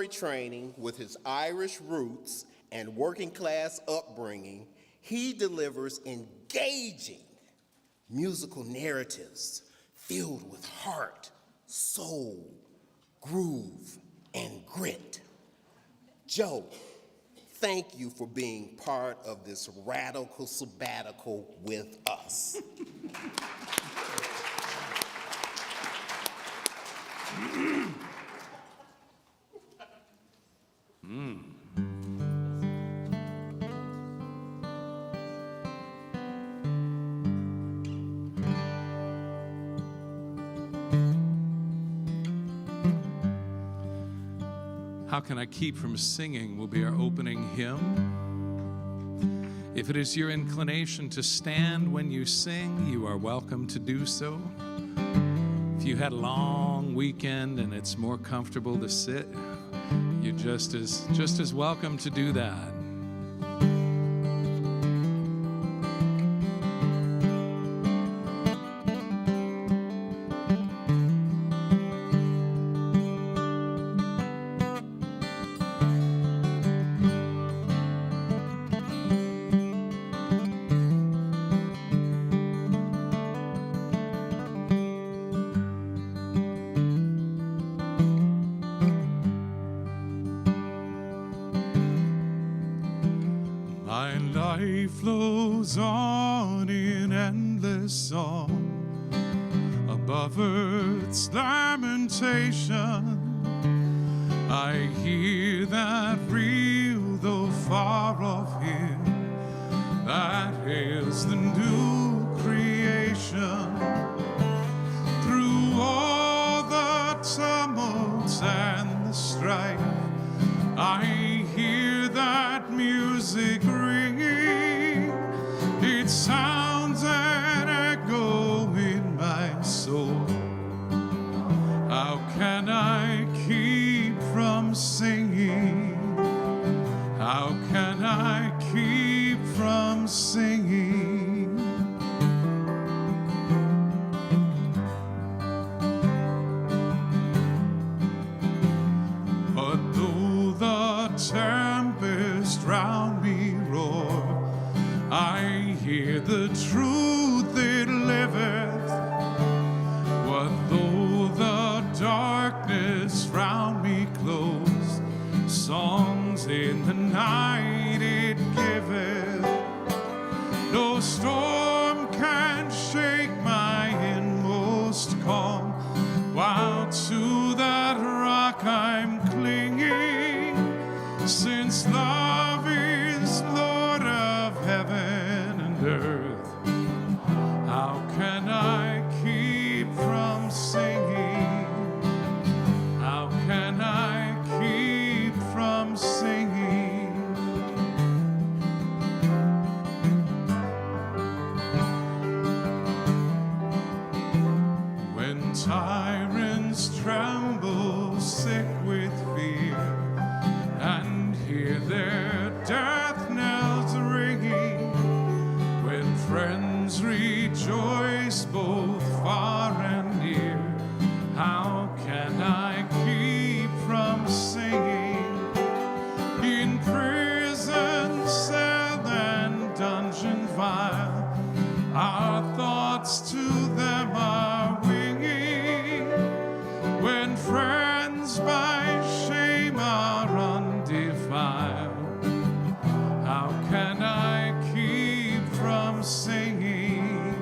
conservatory training with his Irish roots and working class upbringing, he delivers engaging musical narratives filled with heart, soul, groove, and grit. Joe, thank you for being part of this radical sabbatical with us. How Can I Keep From Singing will be our opening hymn. If it is your inclination to stand when you sing, you are welcome to do so. If you had a long weekend and it's more comfortable to sit, you're just as welcome to do that. My life flows on in endless song above earth's lamentation. I hear that real though far off hymn that hails the new creation. Through all the tumult and the strife, I hear that music ringing. It sounds an echo in my soul. How can I keep from singing? How can I keep from singing? But though the tempest round me roar, I hear the truth it liveth. What though the darkness round me close, songs in the night it giveth. No storm can shake my inmost calm, while to that rock I'm clinging, since love is Lord of heaven and earth. How can I keep from singing? How can I keep from singing? When tyrants tremble sick with fear and hear their death knells ringing, when friends rejoice both far and near, how can I keep from singing? In prison cell and dungeon vile, our thoughts to them are winging. When friends by shame are undefiled, how can I keep from singing?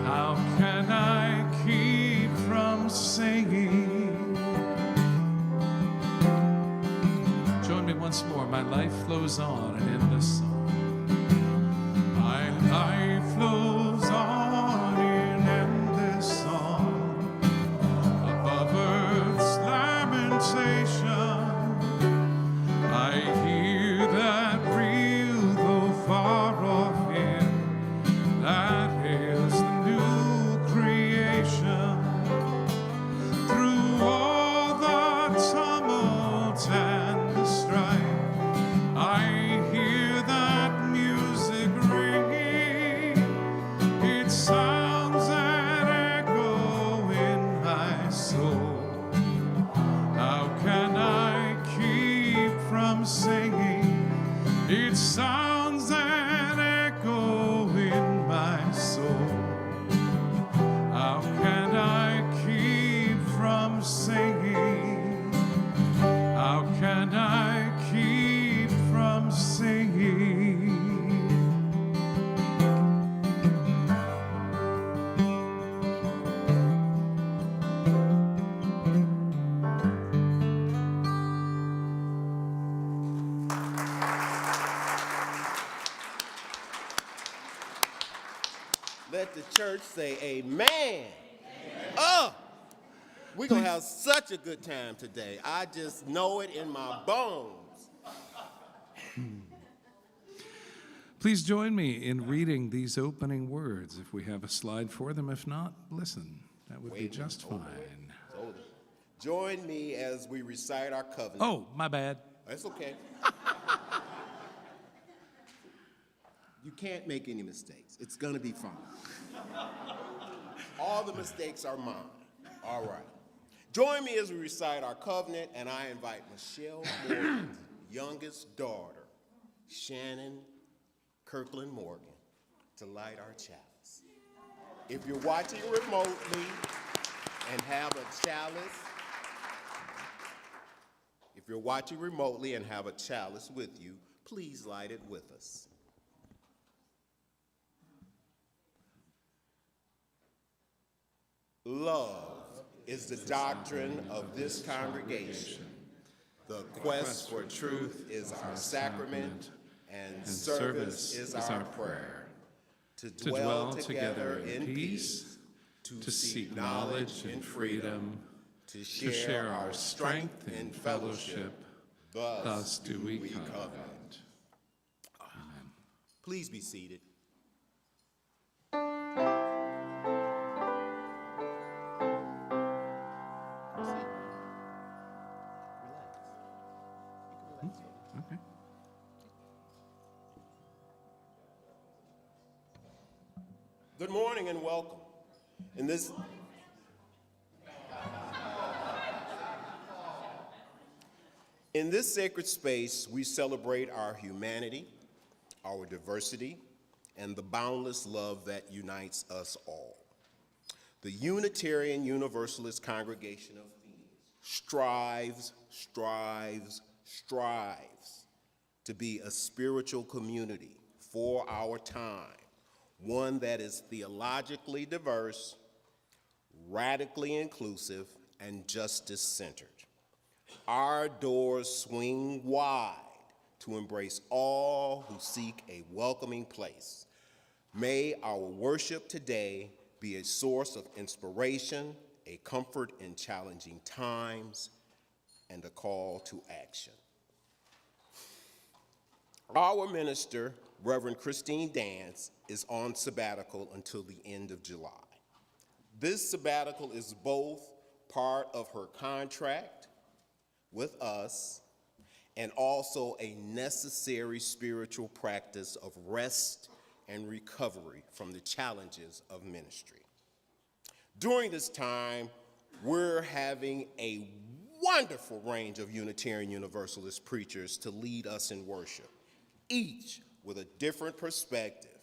How can I keep from singing? Join me once more. My life flows on an endless song. My life flows on in endless song above earth's lamentation. I hear that real though far off hymn that hails the new creation. Through all the tumult and the strife, I hear that from singing. It sounds an echo in my soul. How can I keep from singing? How can I keep from singing? Let the church say amen. Oh, we're going to have such a good time today. I just know it in my bones. Please join me in reading these opening words. If we have a slide for them, if not, listen. That would be just fine. Hold it. Join me as we recite our covenant. Oh, my bad. That's okay. You can't make any mistakes. It's going to be fine. All the mistakes are mine. All right. Join me as we recite our covenant, and I invite Michelle Morgan's youngest daughter, Shannon Kirkland Morgan, to light our chalice. If you're watching remotely and have a chalice, with you, please light it with us. Love is the doctrine of this congregation. The quest for truth is our sacrament, and service is our prayer. To dwell together in peace, to seek knowledge and freedom, to share our strength in fellowship, thus do we covenant. Amen. Please be seated. Okay. Good morning and welcome. In this sacred space, we celebrate our humanity, our diversity, and the boundless love that unites us all. The Unitarian Universalist Congregation of Phoenix strives to be a spiritual community for our time, one that is theologically diverse, radically inclusive, and justice-centered. Our doors swing wide to embrace all who seek a welcoming place. May our worship today be a source of inspiration, a comfort in challenging times, and a call to action. Our minister, Reverend Christine Dance, is on sabbatical until the end of July. This sabbatical is both part of her contract with us and also a necessary spiritual practice of rest and recovery from the challenges of ministry. During this time, we're having a wonderful range of Unitarian Universalist preachers to lead us in worship, each with a different perspective.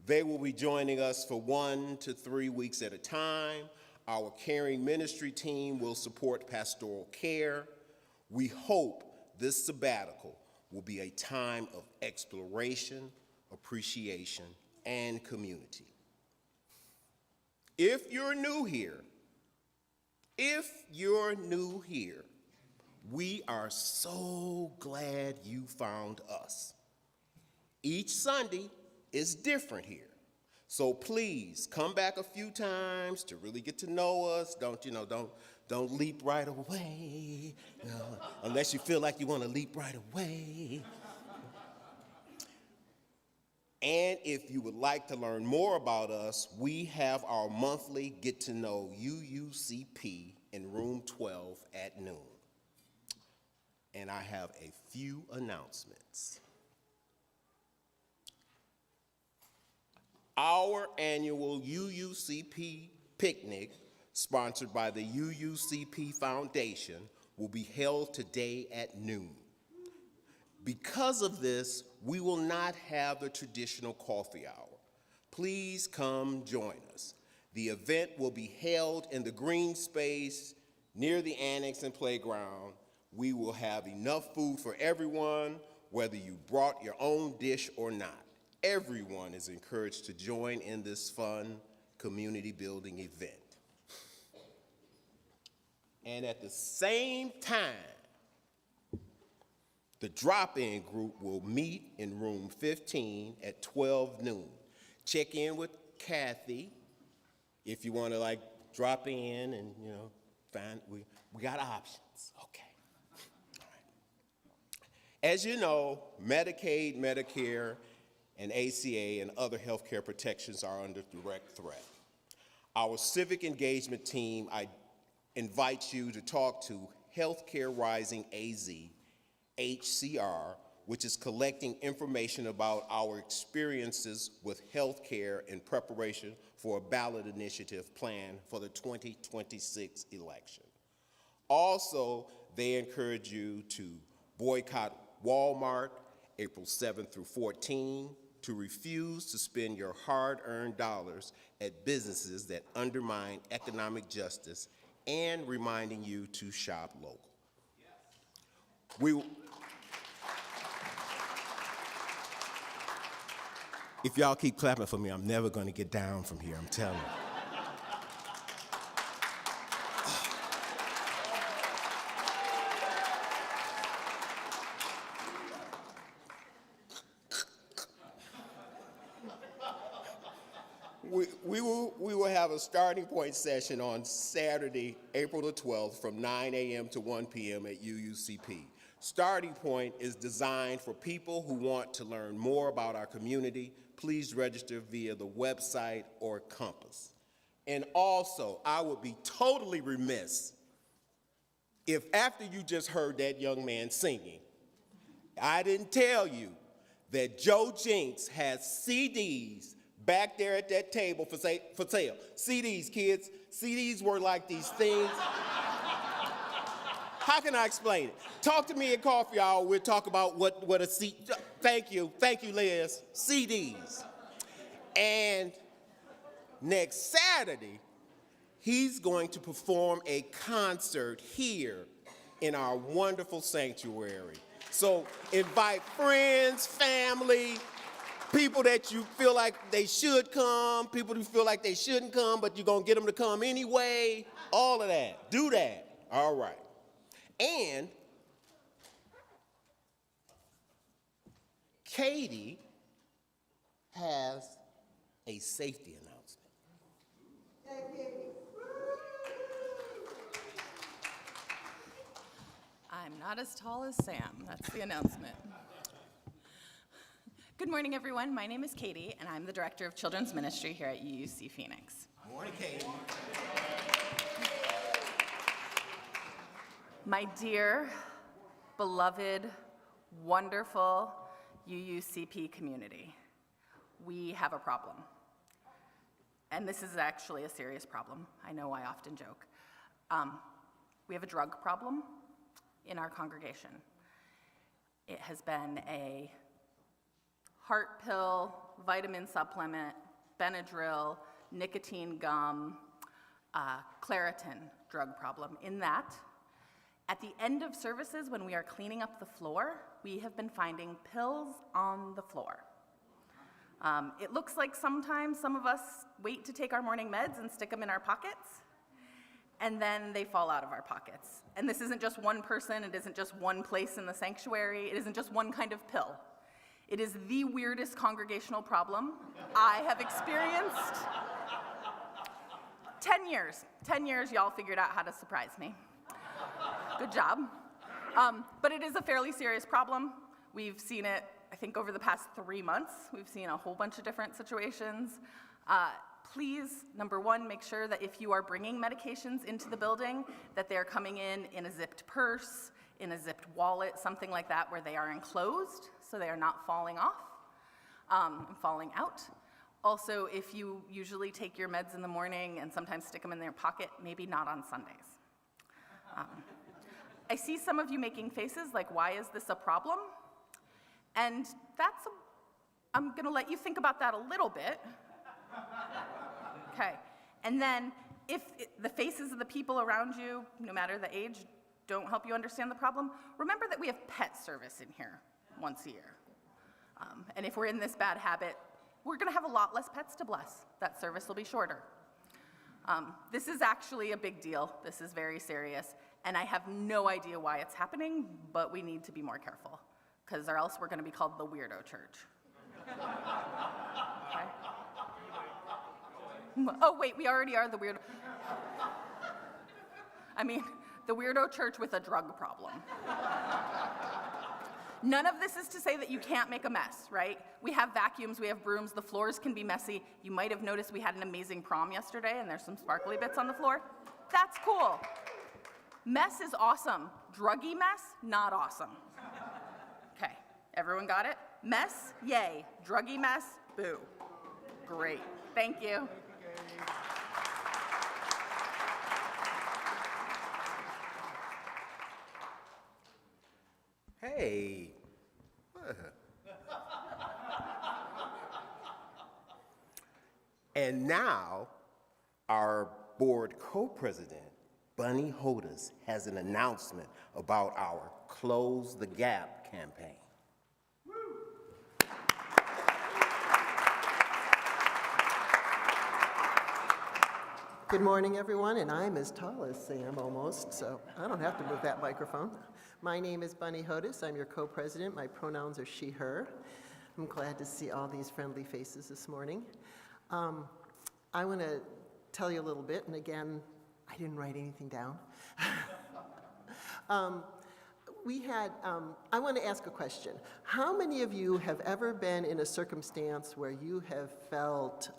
They will be joining us for 1 to 3 weeks at a time. Our caring ministry team will support pastoral care. We hope this sabbatical will be a time of exploration, appreciation, and community. If you're new here, we are so glad you found us. Each Sunday is different here. So please come back a few times to really get to know us. Don't leap right away, unless you feel like you want to leap right away. And if you would like to learn more about us, we have our monthly Get to Know UUCP in room 12 at noon. And I have a few announcements. Our annual UUCP picnic, sponsored by the UUCP Foundation, will be held today at noon. Because of this, we will not have the traditional coffee hour. Please come join us. The event will be held in the green space near the annex and playground. We will have enough food for everyone, whether you brought your own dish or not. Everyone is encouraged to join in this fun community building event. And at the same time, the drop-in group will meet in room 15 at 12 noon. Check in with Kathy if you want to like drop in and find, we got options, okay. All right. As you know, Medicaid, Medicare, and ACA and other healthcare protections are under direct threat. Our civic engagement team invites you to talk to Healthcare Rising AZ, HCR, which is collecting information about our experiences with healthcare in preparation for a ballot initiative plan for the 2026 election. Also, they encourage you to boycott Walmart April 7th through 14, to refuse to spend your hard-earned dollars at businesses that undermine economic justice, and reminding you to shop local. If y'all keep clapping for me, I'm never going to get down from here, I'm telling you. We will have a starting point session on Saturday, April the 12th from 9 a.m. to 1 p.m. at UUCP. Starting Point is designed for people who want to learn more about our community. Please register via the website or Compass. And also, I would be totally remiss if after you just heard that young man singing, I didn't tell you that Joe Jencks has CDs back there at that table for sale. CDs, kids. CDs were like these things. How can I explain it? Talk to me at coffee hour. We'll talk about what a CD. Thank you, Liz. CDs. And next Saturday, he's going to perform a concert here in our wonderful sanctuary. So invite friends, family, people that you feel like they should come, people who feel like they shouldn't come, but you're going to get them to come anyway. All of that. Do that. All right. And Katie has a safety announcement. I'm not as tall as Sam. That's the announcement. Good morning, everyone. My name is Katie, and I'm the Director of Children's Ministry here at UUC Phoenix. Morning, Katie. My dear, beloved, wonderful UUCP community, we have a problem. And this is actually a serious problem. I know I often joke. We have a drug problem in our congregation. It has been a heart pill, vitamin supplement, Benadryl, nicotine gum, Claritin drug problem. In that, at the end of services, when we are cleaning up the floor, we have been finding pills on the floor. It looks like sometimes some of us wait to take our morning meds and stick them in our pockets, and then they fall out of our pockets. And this isn't just one person, it isn't just one place in the sanctuary, it isn't just one kind of pill. It is the weirdest congregational problem I have experienced. 10 years. 10 years, y'all figured out how to surprise me. Good job. But it is a fairly serious problem. We've seen it, I think, over the past 3 months. We've seen a whole bunch of different situations. Please, number one, make sure that if you are bringing medications into the building, that they're coming in a zipped purse, in a zipped wallet, something like that, where they are enclosed, so they are not falling off, falling out. Also, if you usually take your meds in the morning and sometimes stick them in their pocket, maybe not on Sundays. I see some of you making faces like, why is this a problem? And I'm gonna let you think about that a little bit. Okay, and then if the faces of the people around you, no matter the age, don't help you understand the problem, remember that we have pet service in here once a year. And if we're in this bad habit, we're gonna have a lot less pets to bless. That service will be shorter. This is actually a big deal. This is very serious. And I have no idea why it's happening, but we need to be more careful, because or else we're gonna be called the weirdo church. Okay? Oh wait, we already are the weirdo. I mean, the weirdo church with a drug problem. None of this is to say that you can't make a mess, right? We have vacuums, we have brooms, the floors can be messy. You might have noticed we had an amazing prom yesterday and there's some sparkly bits on the floor. That's cool. Mess is awesome. Druggy mess, not awesome. Okay, everyone got it? Mess, yay. Druggy mess, boo. Great, thank you. Hey. And now, our board co-president, Bunny Hodes, has an announcement about our Close the Gap campaign. Good morning, everyone, and I'm as tall as Sam almost, so I don't have to move that microphone. My name is Bunny Hodes. I'm your co-president. My pronouns are she, her. I'm glad to see all these friendly faces this morning. I want to tell you a little bit, and again, I didn't write anything down. I want to ask a question. How many of you have ever been in a circumstance where you have felt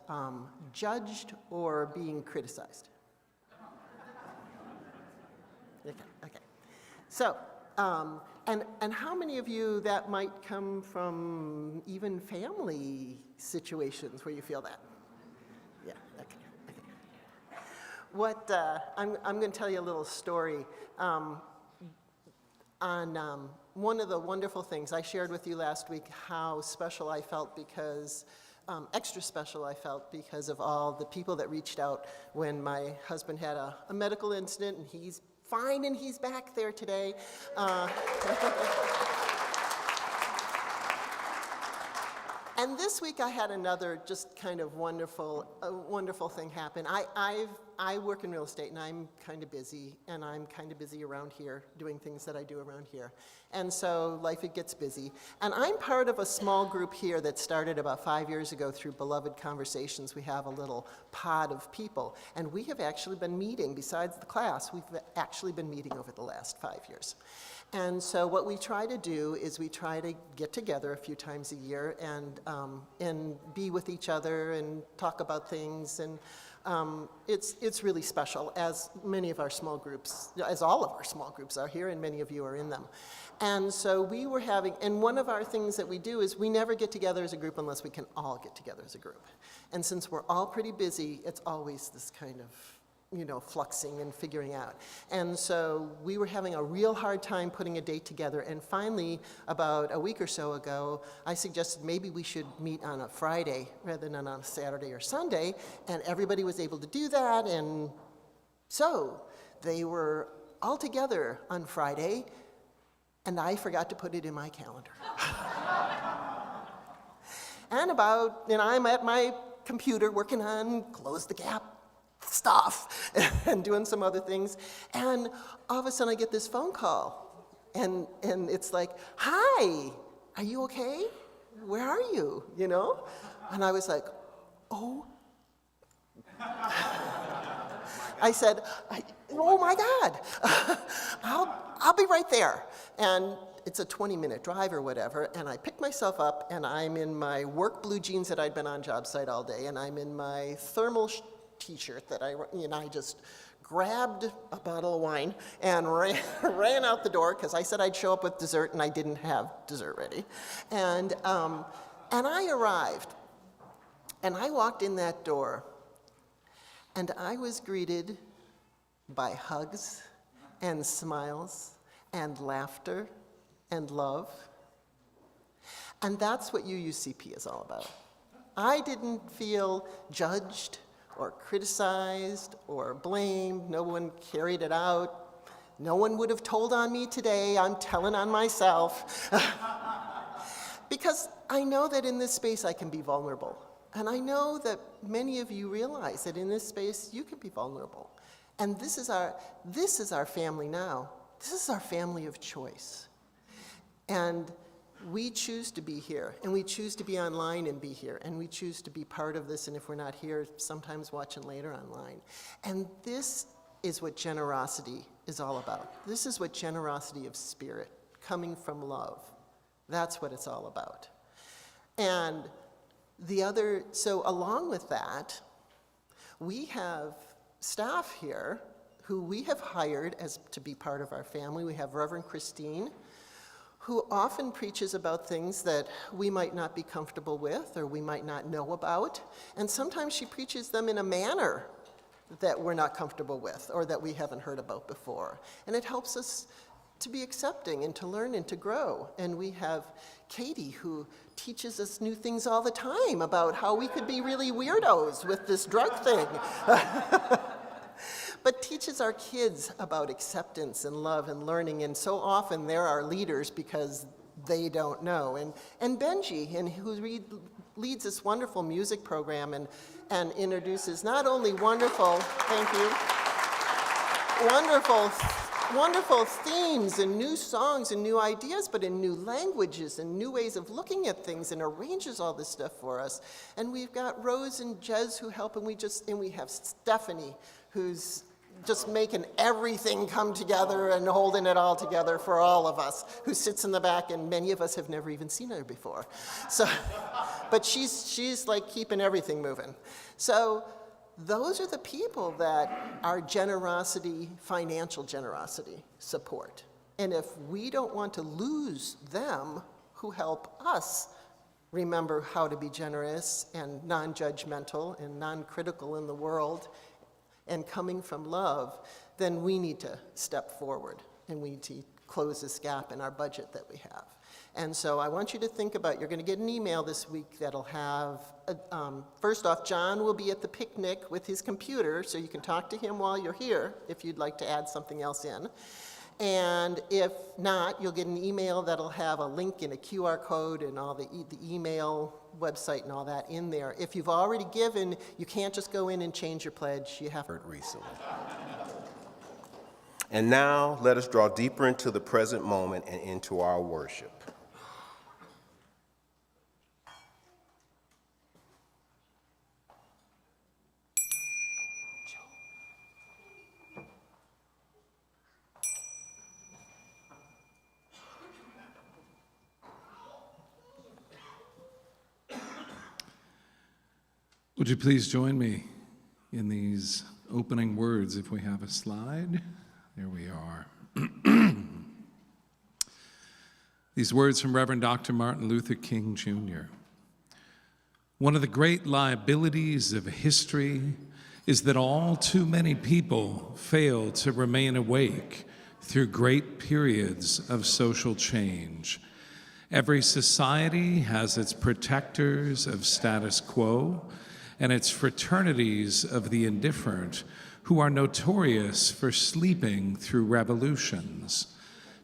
judged or being criticized? Okay. So, and how many of you that might come from even family situations where you feel that? Yeah, okay. I'm going to tell you a little story. On one of the wonderful things I shared with you last week, how special I felt because, extra special I felt because of all the people that reached out when my husband had a medical incident, and he's fine and he's back there today. And this week I had another just kind of wonderful thing happen. I work in real estate and I'm kind of busy, and I'm kind of busy around here doing things that I do around here. And so life, it gets busy. And I'm part of a small group here that started about 5 years ago through Beloved Conversations. We have a little pod of people, and we have actually been meeting, besides the class, we've actually been meeting over the last 5 years. And so what we try to do is we try to get together a few times a year and be with each other and talk about things. And it's really special, as many of our small groups, as all of our small groups are here, and many of you are in them. And so we were having, and one of our things that we do is we never get together as a group unless we can all get together as a group. And since we're all pretty busy, it's always this kind of, fluxing and figuring out. And so we were having a real hard time putting a date together, and finally, about a week or so ago, I suggested maybe we should meet on a Friday rather than on a Saturday or Sunday, and everybody was able to do that, and so they were all together on Friday, and I forgot to put it in my calendar. And I'm at my computer working on Close the Gap stuff and doing some other things, and all of a sudden I get this phone call, and it's like, hi, are you okay? Where are you? And I was like, oh. I said, oh my God, I'll be right there. And it's a 20-minute drive or whatever, and I pick myself up, and I'm in my work blue jeans that I'd been on job site all day, and I'm in my thermal t-shirt that I just grabbed a bottle of wine and ran out the door, because I said I'd show up with dessert, and I didn't have dessert ready. And I arrived, and I walked in that door, and I was greeted by hugs and smiles and laughter and love. And that's what UUCP is all about. I didn't feel judged or criticized or blamed. No one carried it out. No one would have told on me today. I'm telling on myself. Because I know that in this space I can be vulnerable. And I know that many of you realize that in this space you can be vulnerable. And this is our family now. This is our family of choice. And we choose to be here, and we choose to be online and be here, and we choose to be part of this, and if we're not here, sometimes watching later online. And this is what generosity is all about. This is what generosity of spirit, coming from love. That's what it's all about. And so along with that, we have staff here who we have hired to be part of our family. We have Reverend Christine, who often preaches about things that we might not be comfortable with or we might not know about. And sometimes she preaches them in a manner that we're not comfortable with or that we haven't heard about before. And it helps us to be accepting and to learn and to grow. And we have Katie, who teaches us new things all the time about how we could be really weirdos with this drug thing. But teaches our kids about acceptance and love and learning, and so often they're our leaders because they don't know. And Benji, who leads this wonderful music program and introduces not only wonderful, thank you, wonderful themes and new songs and new ideas, but in new languages and new ways of looking at things, and arranges all this stuff for us. And we've got Rose and Jez who help, and we have Stephanie, who's just making everything come together and holding it all together for all of us, who sits in the back, and many of us have never even seen her before. So, but she's like keeping everything moving. So those are the people that our generosity, financial generosity, support. And if we don't want to lose them who help us remember how to be generous and non-judgmental and non-critical in the world and coming from love, then we need to step forward and we need to close this gap in our budget that we have. And so I want you to think about, you're going to get an email this week that'll have, first off, John will be at the picnic with his computer, so you can talk to him while you're here if you'd like to add something else in. And if not, you'll get an email that'll have a link and a QR code and all the email website and all that in there. If you've already given, you can't just go in and change your pledge. You have to recently. And now let us draw deeper into the present moment and into our worship. Would you please join me in these opening words if we have a slide? There we are. These words from Reverend Dr. Martin Luther King Jr. One of the great liabilities of history is that all too many people fail to remain awake through great periods of social change. Every society has its protectors of status quo and its fraternities of the indifferent, who are notorious for sleeping through revolutions.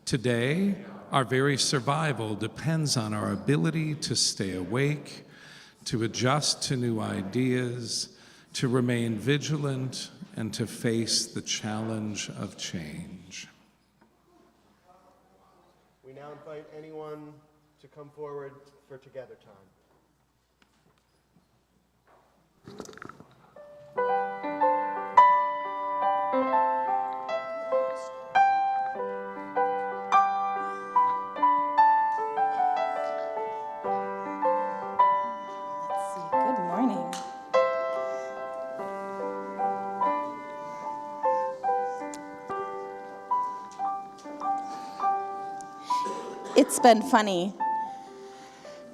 Today, our very survival depends on our ability to stay awake, to adjust to new ideas, to remain vigilant, and to face the challenge of change. We now invite anyone to come forward for Together Time. Good morning. It's been funny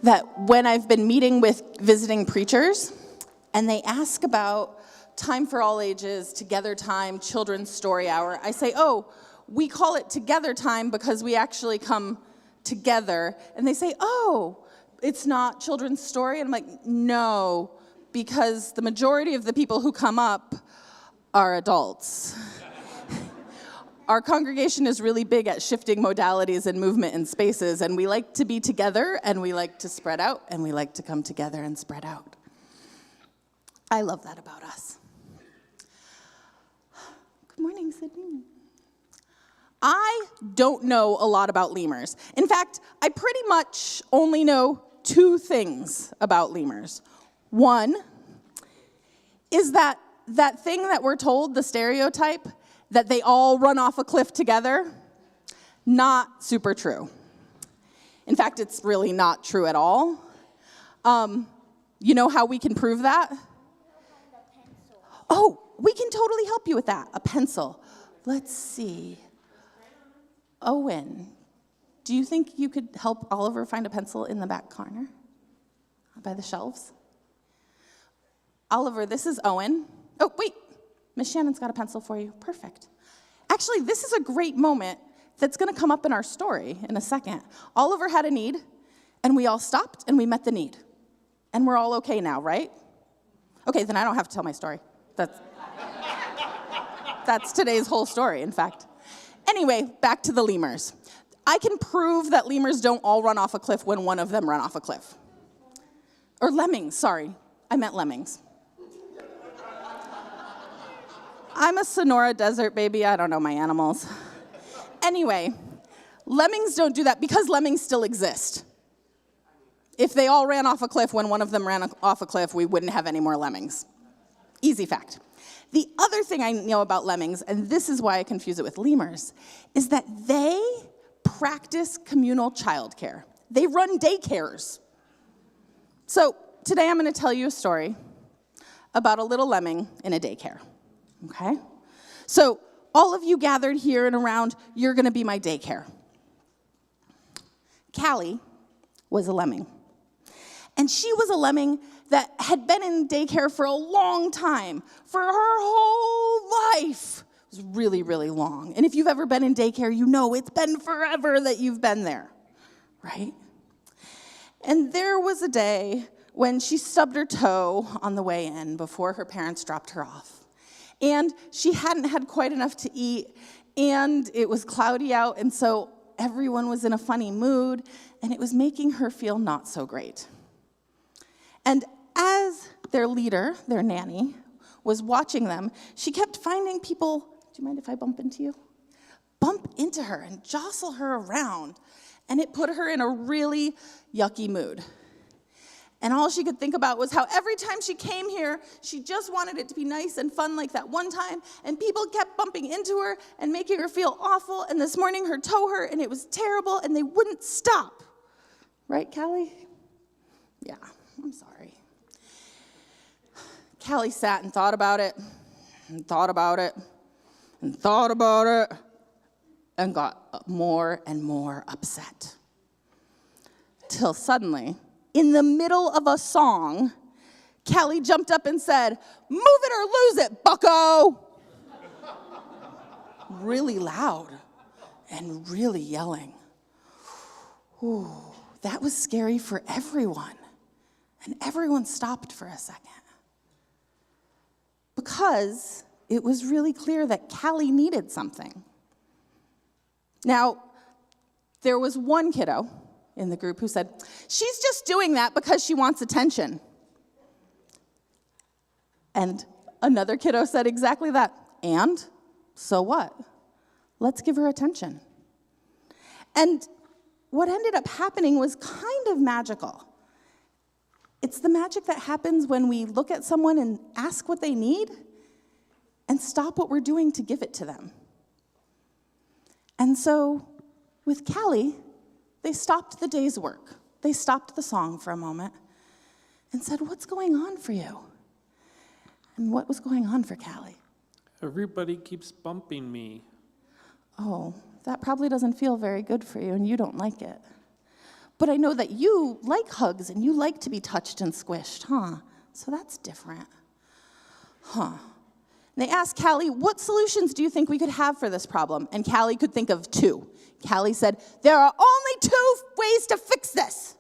that when I've been meeting with visiting preachers and they ask about Time for All Ages, Together Time, Children's Story Hour, I say, oh, we call it Together Time because we actually come together. And they say, oh, it's not children's story. And I'm like, no, because the majority of the people who come up are adults. Our congregation is really big at shifting modalities and movement in spaces, and we like to be together, and we like to spread out, and we like to come together and spread out. I love that about us. Good morning, Sydney. I don't know a lot about lemurs. In fact, I pretty much only know 2 things about lemurs. One is that thing that we're told, the stereotype, that they all run off a cliff together, not super true. In fact, it's really not true at all. You know how we can prove that? Oh, we can totally help you with that. A pencil. Let's see. Owen, do you think you could help Oliver find a pencil in the back corner by the shelves? Oliver, this is Owen. Oh, wait. Miss Shannon's got a pencil for you. Perfect. Actually, this is a great moment that's going to come up in our story in a second. Oliver had a need, and we all stopped, and we met the need. And we're all okay now, right? Okay, then I don't have to tell my story. That's today's whole story, in fact. Anyway, back to the lemurs. I can prove that lemurs don't all run off a cliff when one of them run off a cliff. Or lemmings, sorry. I meant lemmings. I'm a Sonora desert baby. I don't know my animals. Anyway, lemmings don't do that because lemmings still exist. If they all ran off a cliff when one of them ran off a cliff, we wouldn't have any more lemmings. Easy fact. The other thing I know about lemmings, and this is why I confuse it with lemurs, is that they practice communal childcare. They run daycares. So today I'm going to tell you a story about a little lemming in a daycare. Okay? So all of you gathered here and around, you're going to be my daycare. Callie was a lemming. And she was a lemming that had been in daycare for a long time, for her whole life. It was really, really long. And if you've ever been in daycare, you know it's been forever that you've been there, right? And there was a day when she stubbed her toe on the way in before her parents dropped her off. And she hadn't had quite enough to eat, and it was cloudy out, and so everyone was in a funny mood, and it was making her feel not so great. And as their leader, their nanny, was watching them, she kept finding people, do you mind if I bump into you? Bump into her and jostle her around, and it put her in a really yucky mood. And all she could think about was how every time she came here, she just wanted it to be nice and fun like that one time, and people kept bumping into her and making her feel awful, and this morning her toe hurt, and it was terrible, and they wouldn't stop. Right, Callie? Yeah, I'm sorry. Callie sat and thought about it, and thought about it, and thought about it, and got more and more upset. Till suddenly, in the middle of a song, Callie jumped up and said, "Move it or lose it, bucko!" Really loud and really yelling. Ooh, that was scary for everyone. And everyone stopped for a second. Because it was really clear that Callie needed something. Now, there was one kiddo in the group who said, "She's just doing that because she wants attention." And another kiddo said exactly that. And so what? Let's give her attention. And what ended up happening was kind of magical. It's the magic that happens when we look at someone and ask what they need and stop what we're doing to give it to them. And so with Callie, they stopped the day's work. They stopped the song for a moment and said, "What's going on for you?" And what was going on for Callie? Everybody keeps bumping me. Oh, that probably doesn't feel very good for you, and you don't like it. But I know that you like hugs, and you like to be touched and squished, huh? So that's different. Huh. And they asked Callie, "What solutions do you think we could have for this problem?" And Callie could think of 2. Callie said, "There are only 2 ways to fix this.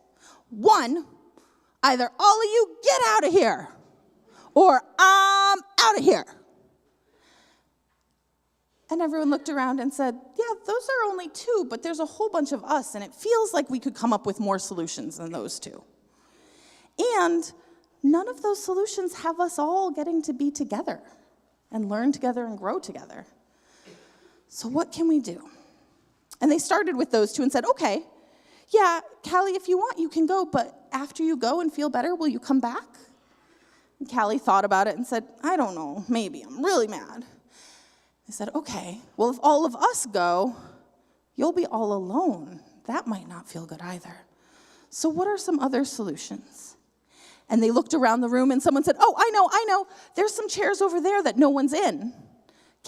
1, one, either all of you get out of here, or I'm out of here. And everyone looked around and said, yeah, those are only two, but there's a whole bunch of us, and it feels like we could come up with more solutions than those two. And none of those solutions have us all getting to be together and learn together and grow together. So what can we do? And they started with those two and said, okay, yeah, Callie, if you want, you can go, but after you go and feel better, will you come back? And Callie thought about it and said, I don't know, maybe, I'm really mad. They said, okay, well, if all of us go, you'll be all alone. That might not feel good either. So what are some other solutions? And they looked around the room and someone said, oh, I know, there's some chairs over there that no one's in.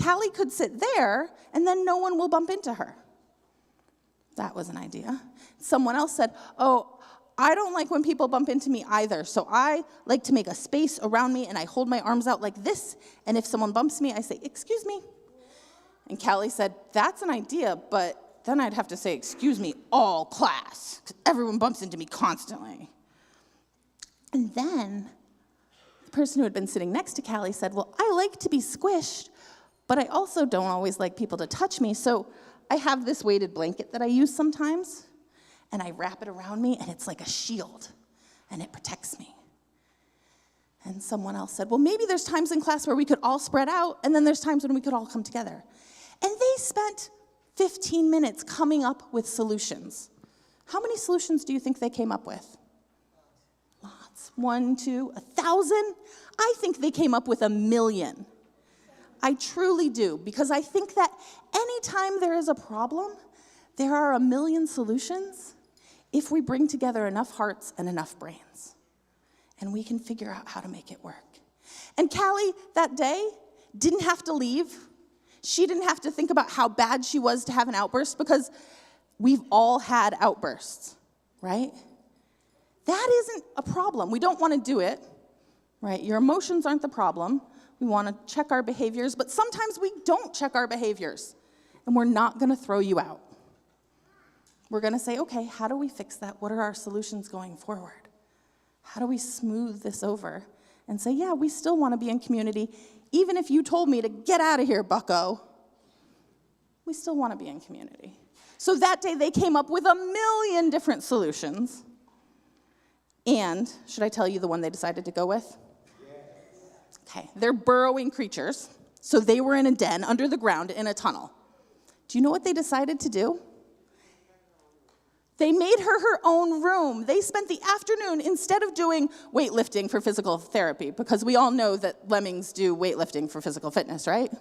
Callie could sit there and then no one will bump into her. That was an idea. Someone else said, oh, I don't like when people bump into me either, so I like to make a space around me and I hold my arms out like this, and if someone bumps me, I say, excuse me. And Callie said, that's an idea, but then I'd have to say, excuse me, all class, because everyone bumps into me constantly. And then the person who had been sitting next to Callie said, well, I like to be squished, but I also don't always like people to touch me, so I have this weighted blanket that I use sometimes, and I wrap it around me, and it's like a shield, and it protects me. And someone else said, well, maybe there's times in class where we could all spread out, and then there's times when we could all come together. And they spent 15 minutes coming up with solutions. How many solutions do you think they came up with? Lots. 1, 2, 1,000? I think they came up with 1,000,000. I truly do, because I think that anytime there is a problem, there are 1,000,000 solutions if we bring together enough hearts and enough brains. And we can figure out how to make it work. And Callie, that day, didn't have to leave. She didn't have to think about how bad she was to have an outburst, because we've all had outbursts, right? That isn't a problem. We don't want to do it, right? Your emotions aren't the problem. We want to check our behaviors, but sometimes we don't check our behaviors, and we're not going to throw you out. We're going to say, okay, how do we fix that? What are our solutions going forward? How do we smooth this over and say, yeah, we still want to be in community, even if you told me to get out of here, bucko. We still want to be in community. So that day they came up with 1,000,000 different solutions. And should I tell you the one they decided to go with? Okay, they're burrowing creatures, so they were in a den under the ground in a tunnel. Do you know what they decided to do? They made her own room. They spent the afternoon, instead of doing weightlifting for physical therapy, because we all know that lemmings do weightlifting for physical fitness, right?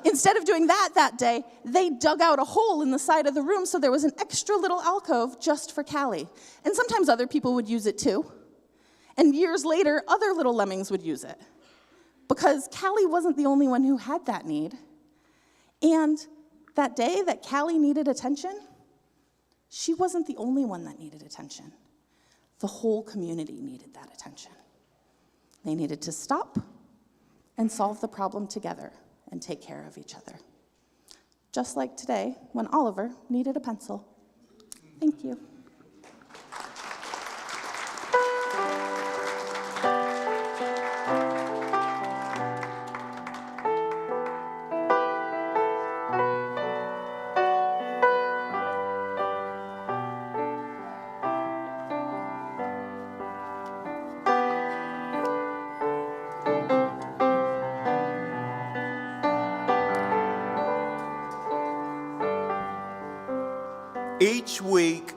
Instead of doing that day, they dug out a hole in the side of the room so there was an extra little alcove just for Callie. And sometimes other people would use it too. And years later, other little lemmings would use it. Because Callie wasn't the only one who had that need. And that day that Callie needed attention, she wasn't the only one that needed attention. The whole community needed that attention. They needed to stop and solve the problem together and take care of each other. Just like today, when Oliver needed a pencil. Thank you. Each week,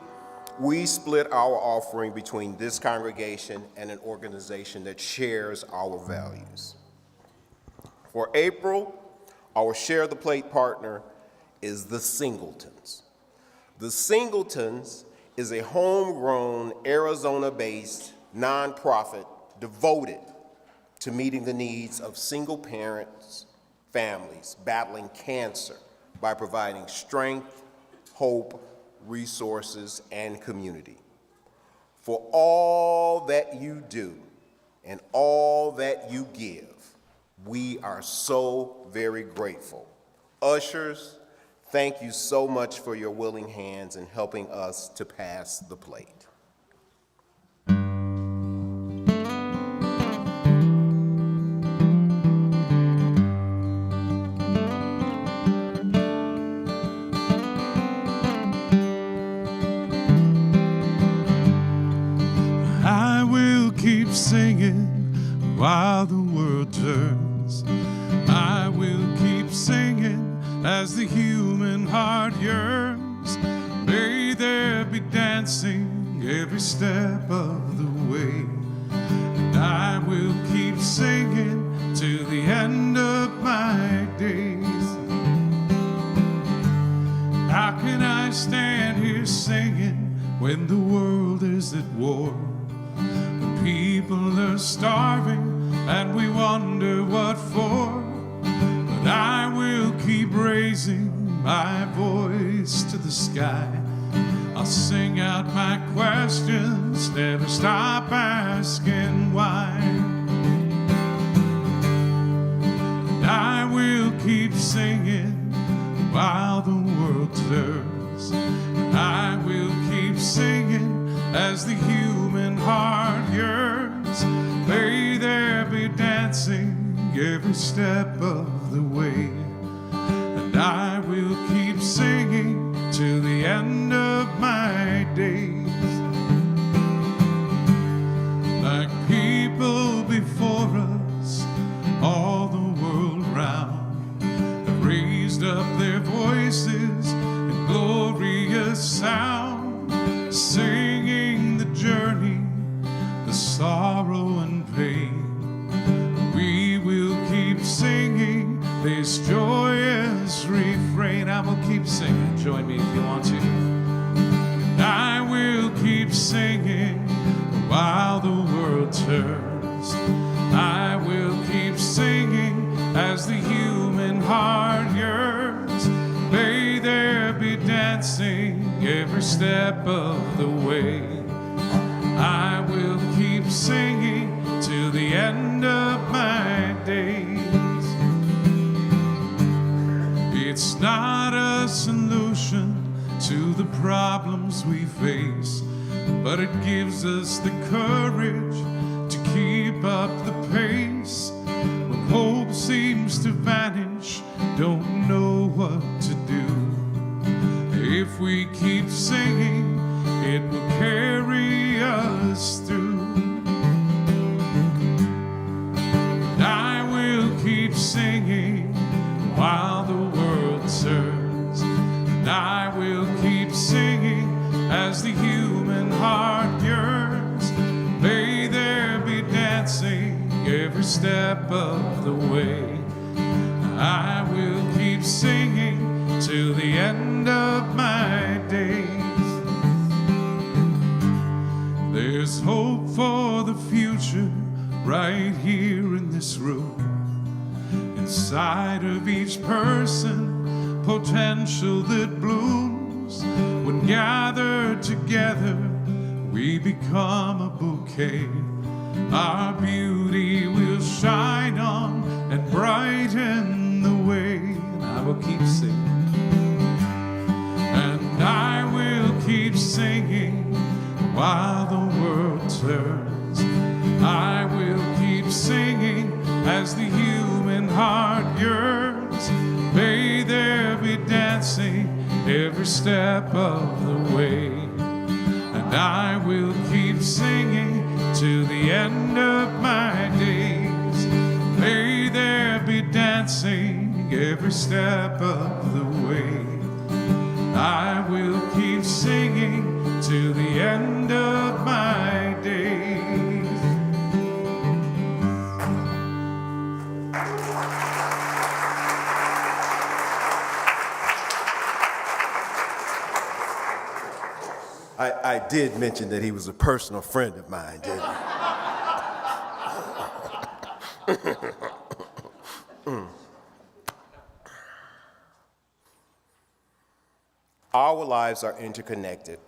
we split our offering between this congregation and an organization that shares our values. For April, our Share the Plate partner is the Singletons. The Singletons is a homegrown, Arizona-based nonprofit devoted to meeting the needs of single parents, families battling cancer by providing strength, hope, resources, and community. For all that you do and all that you give, we are so very grateful. Ushers, thank you so much for your willing hands in helping us to pass the plate. singing while the world turns. I will keep singing as the human heart yearns. May there be dancing every step of the way. And I will keep singing to the end of my days. How can I stand here singing when the world is at war? When people are starving and we wonder what for. But I will keep raising my voice to the sky. I'll sing out my questions, never stop asking why. And I will keep singing while the world turns. And I will keep singing as the human heart yearns. May there be dancing every step of the way. And I will keep singing to the end of my days. Like people before us, all the world round, have raised up their voices in glorious sound, singing the journey, the sorrow and pain. We will keep singing this joyous refrain. I will keep singing. Join me if you want to. I will keep singing while the world turns. I will keep singing as the human heart yearns. May there be dancing every step of the way. I will keep singing to the end of my days. It's not a solution to the problems we face, but it gives us the courage to keep up the pace. When hope seems to vanish, don't know what to do. If we keep singing, it will carry us through. And I will keep singing while the world turns. And I will keep singing as the human heart yearns. May there be dancing every step of the way. I will keep singing to the end of my days. There's hope for the future right here in this room. Inside of each person, potential that blooms. When gathered together, we become a bouquet. Our beauty will shine on and brighten the way. And I will keep singing. And I will keep singing while the world turns. I will keep singing as the human heart yearns. May there be dancing every step of the way. And I will keep singing to the end of my days. May there be dancing every step of the way. I will keep singing to the end of my days. I did mention that he was a personal friend of mine, didn't I? Our lives are interconnected.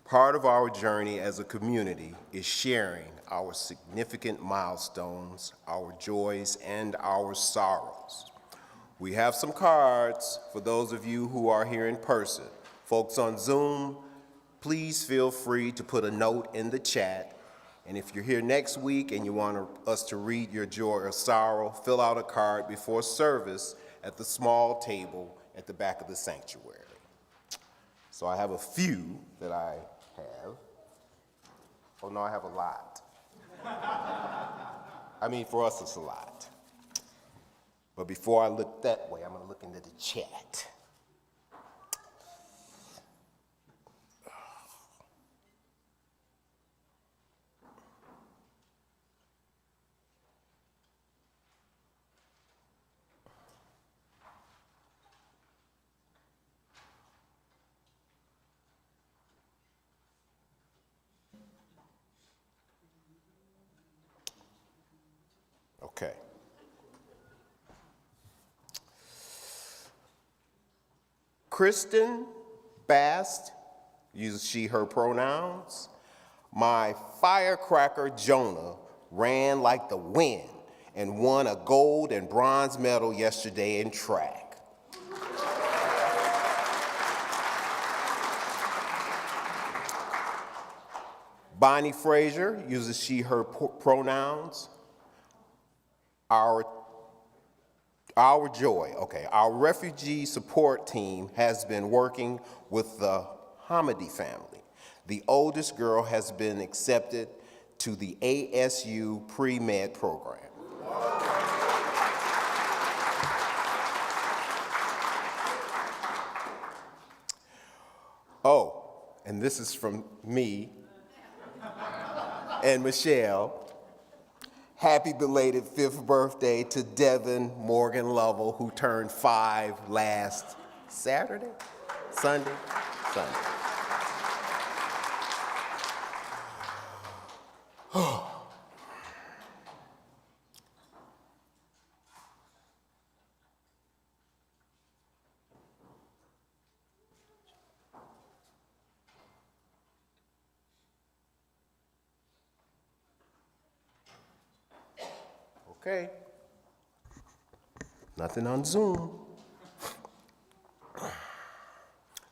Part of our journey as a community is sharing our significant milestones, our joys, and our sorrows. We have some cards for those of you who are here in person. Folks on Zoom, please feel free to put a note in the chat. And if you're here next week and you want us to read your joy or sorrow, fill out a card before service at the small table at the back of the sanctuary. So I have a few that I have. Oh no, I have a lot. I mean, for us, it's a lot. But before I look that way, I'm going to look into the chat. Okay. Kristen Bast uses she, her pronouns. My firecracker Jonah ran like the wind and won a gold and bronze medal yesterday in track. Bonnie Frazier uses she, her pronouns. Our joy, okay. Our refugee support team has been working with the Hamidi family. The oldest girl has been accepted to the ASU pre-med program. Oh, and this is from me and Michelle. Happy belated 5th birthday to Devin Morgan Lovell, who turned 5 last Sunday. Okay. Nothing on Zoom.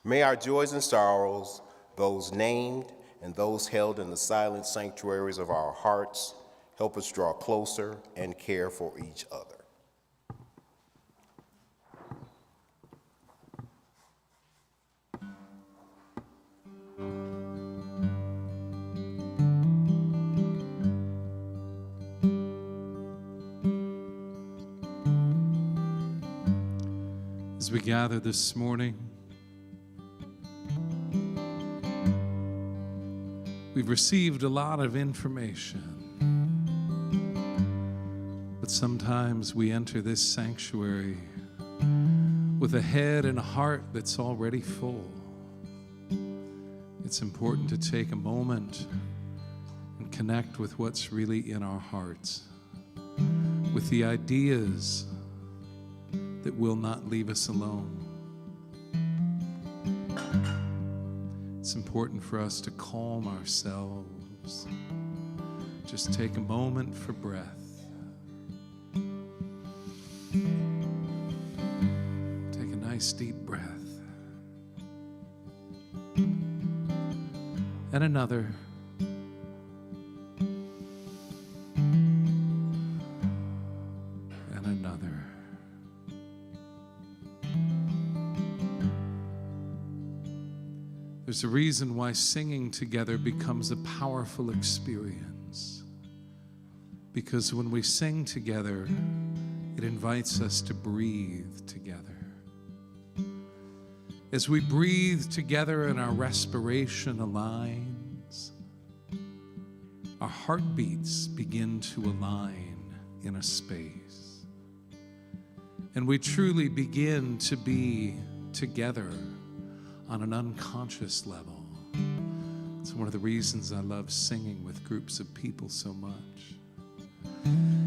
May our joys and sorrows, those named and those held in the silent sanctuaries of our hearts, help us draw closer and care for each other. As we gather this morning, we've received a lot of information, but sometimes we enter this sanctuary with a head and a heart that's already full. It's important to take a moment and connect with what's really in our hearts, with the ideas that will not leave us alone. It's important for us to calm ourselves. Just take a moment for breath. Take a nice deep breath. And another. And another. There's a reason why singing together becomes a powerful experience. Because when we sing together, it invites us to breathe together. As we breathe together and our respiration aligns, our heartbeats begin to align in a space. And we truly begin to be together on an unconscious level. It's one of the reasons I love singing with groups of people so much.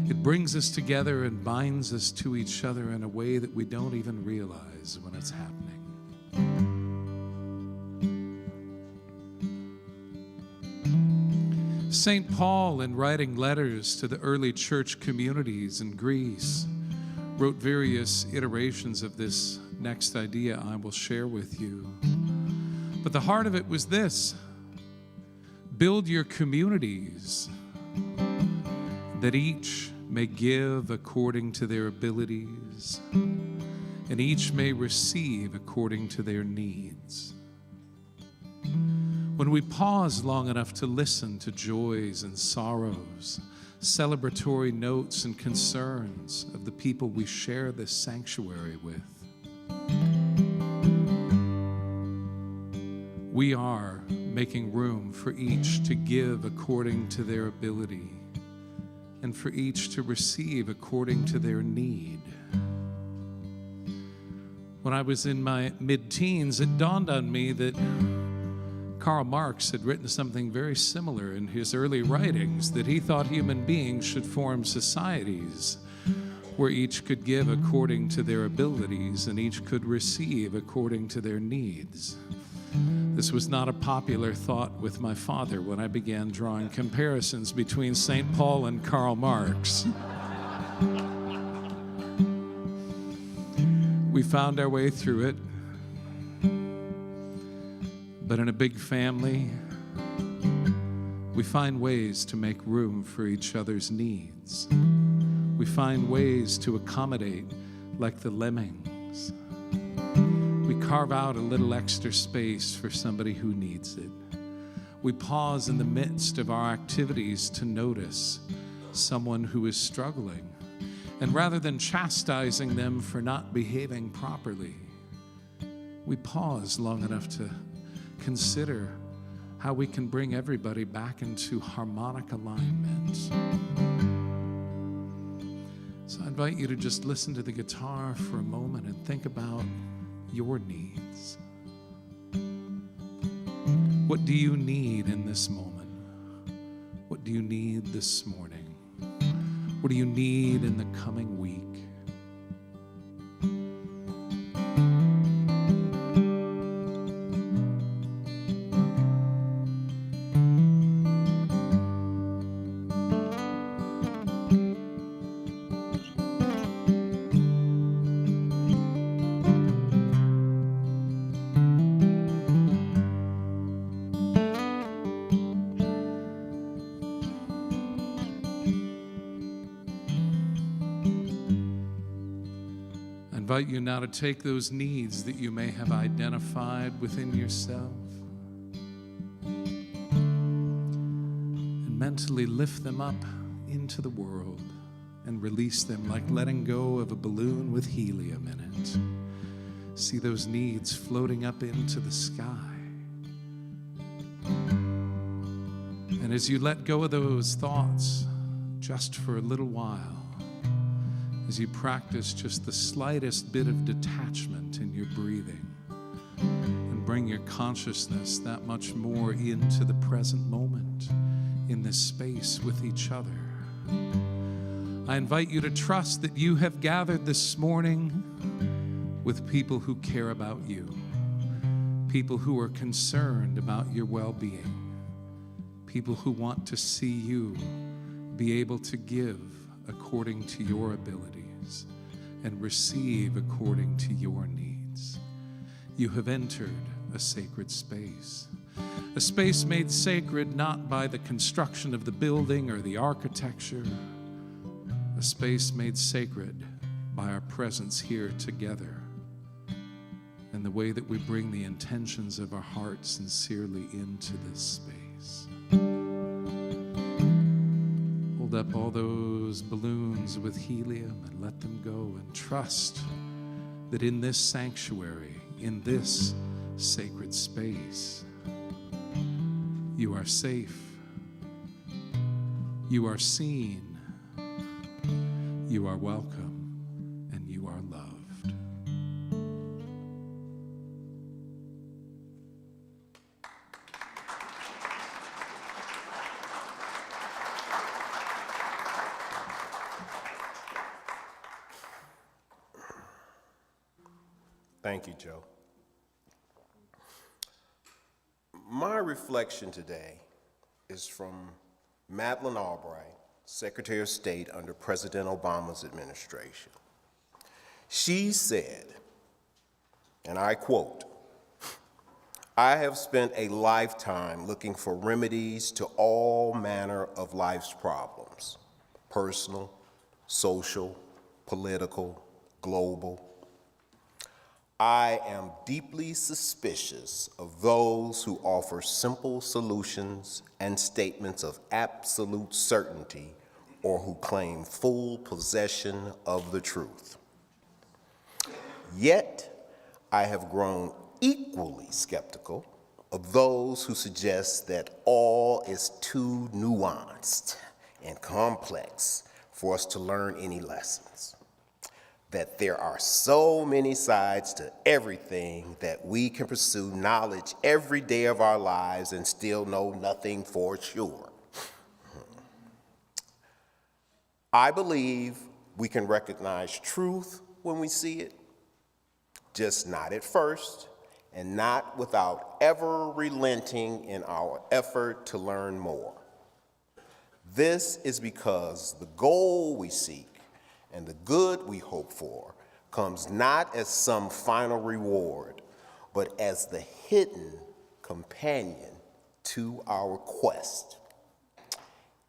It brings us together and binds us to each other in a way that we don't even realize when it's happening. St. Paul, in writing letters to the early church communities in Greece, wrote various iterations of this next idea I will share with you. But the heart of it was this: build your communities that each may give according to their abilities, and each may receive according to their needs. When we pause long enough to listen to joys and sorrows, celebratory notes and concerns of the people we share this sanctuary with, we are making room for each to give according to their ability and for each to receive according to their need. When I was in my mid-teens, it dawned on me that Karl Marx had written something very similar in his early writings, that he thought human beings should form societies where each could give according to their abilities and each could receive according to their needs. This was not a popular thought with my father when I began drawing comparisons between St. Paul and Karl Marx. We found our way through it, but in a big family, we find ways to make room for each other's needs. We find ways to accommodate like the lemmings. We carve out a little extra space for somebody who needs it. We pause in the midst of our activities to notice someone who is struggling. And rather than chastising them for not behaving properly, we pause long enough to consider how we can bring everybody back into harmonic alignment. So I invite you to just listen to the guitar for a moment and think about your needs. What do you need in this moment? What do you need this morning? What do you need in the coming week? I invite you now to take those needs that you may have identified within yourself and mentally lift them up into the world and release them like letting go of a balloon with helium in it. See those needs floating up into the sky. And as you let go of those thoughts just for a little while, as you practice just the slightest bit of detachment in your breathing and bring your consciousness that much more into the present moment in this space with each other, I invite you to trust that you have gathered this morning with people who care about you, people who are concerned about your well-being, people who want to see you be able to give according to your abilities and receive according to your needs. You have entered a sacred space, a space made sacred not by the construction of the building or the architecture, a space made sacred by our presence here together and the way that we bring the intentions of our heart sincerely into this space. Hold up all those balloons with helium and let them go, and trust that in this sanctuary, in this sacred space, you are safe, you are seen, you are welcome, and you are loved. Thank you, Joe. My reflection today is from Madeleine Albright, Secretary of State under President Obama's administration. She said, and I quote, "I have spent a lifetime looking for remedies to all manner of life's problems, personal, social, political, global. I am deeply suspicious of those who offer simple solutions and statements of absolute certainty or who claim full possession of the truth. Yet, I have grown equally skeptical of those who suggest that all is too nuanced and complex for us to learn any lessons. That there are so many sides to everything that we can pursue knowledge every day of our lives and still know nothing for sure. I believe we can recognize truth when we see it, just not at first, and not without ever relenting in our effort to learn more. This is because the goal we seek and the good we hope for comes not as some final reward, but as the hidden companion to our quest.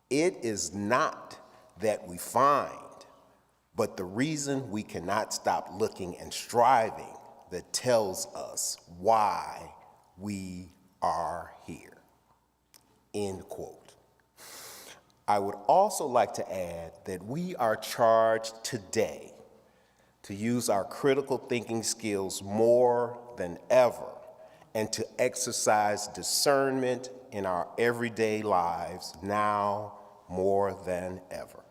It is not that we find, but the reason we cannot stop looking and striving that tells us why we are here. End quote. I would also like to add that we are charged today to use our critical thinking skills more than ever and to exercise discernment in our everyday lives now more than ever.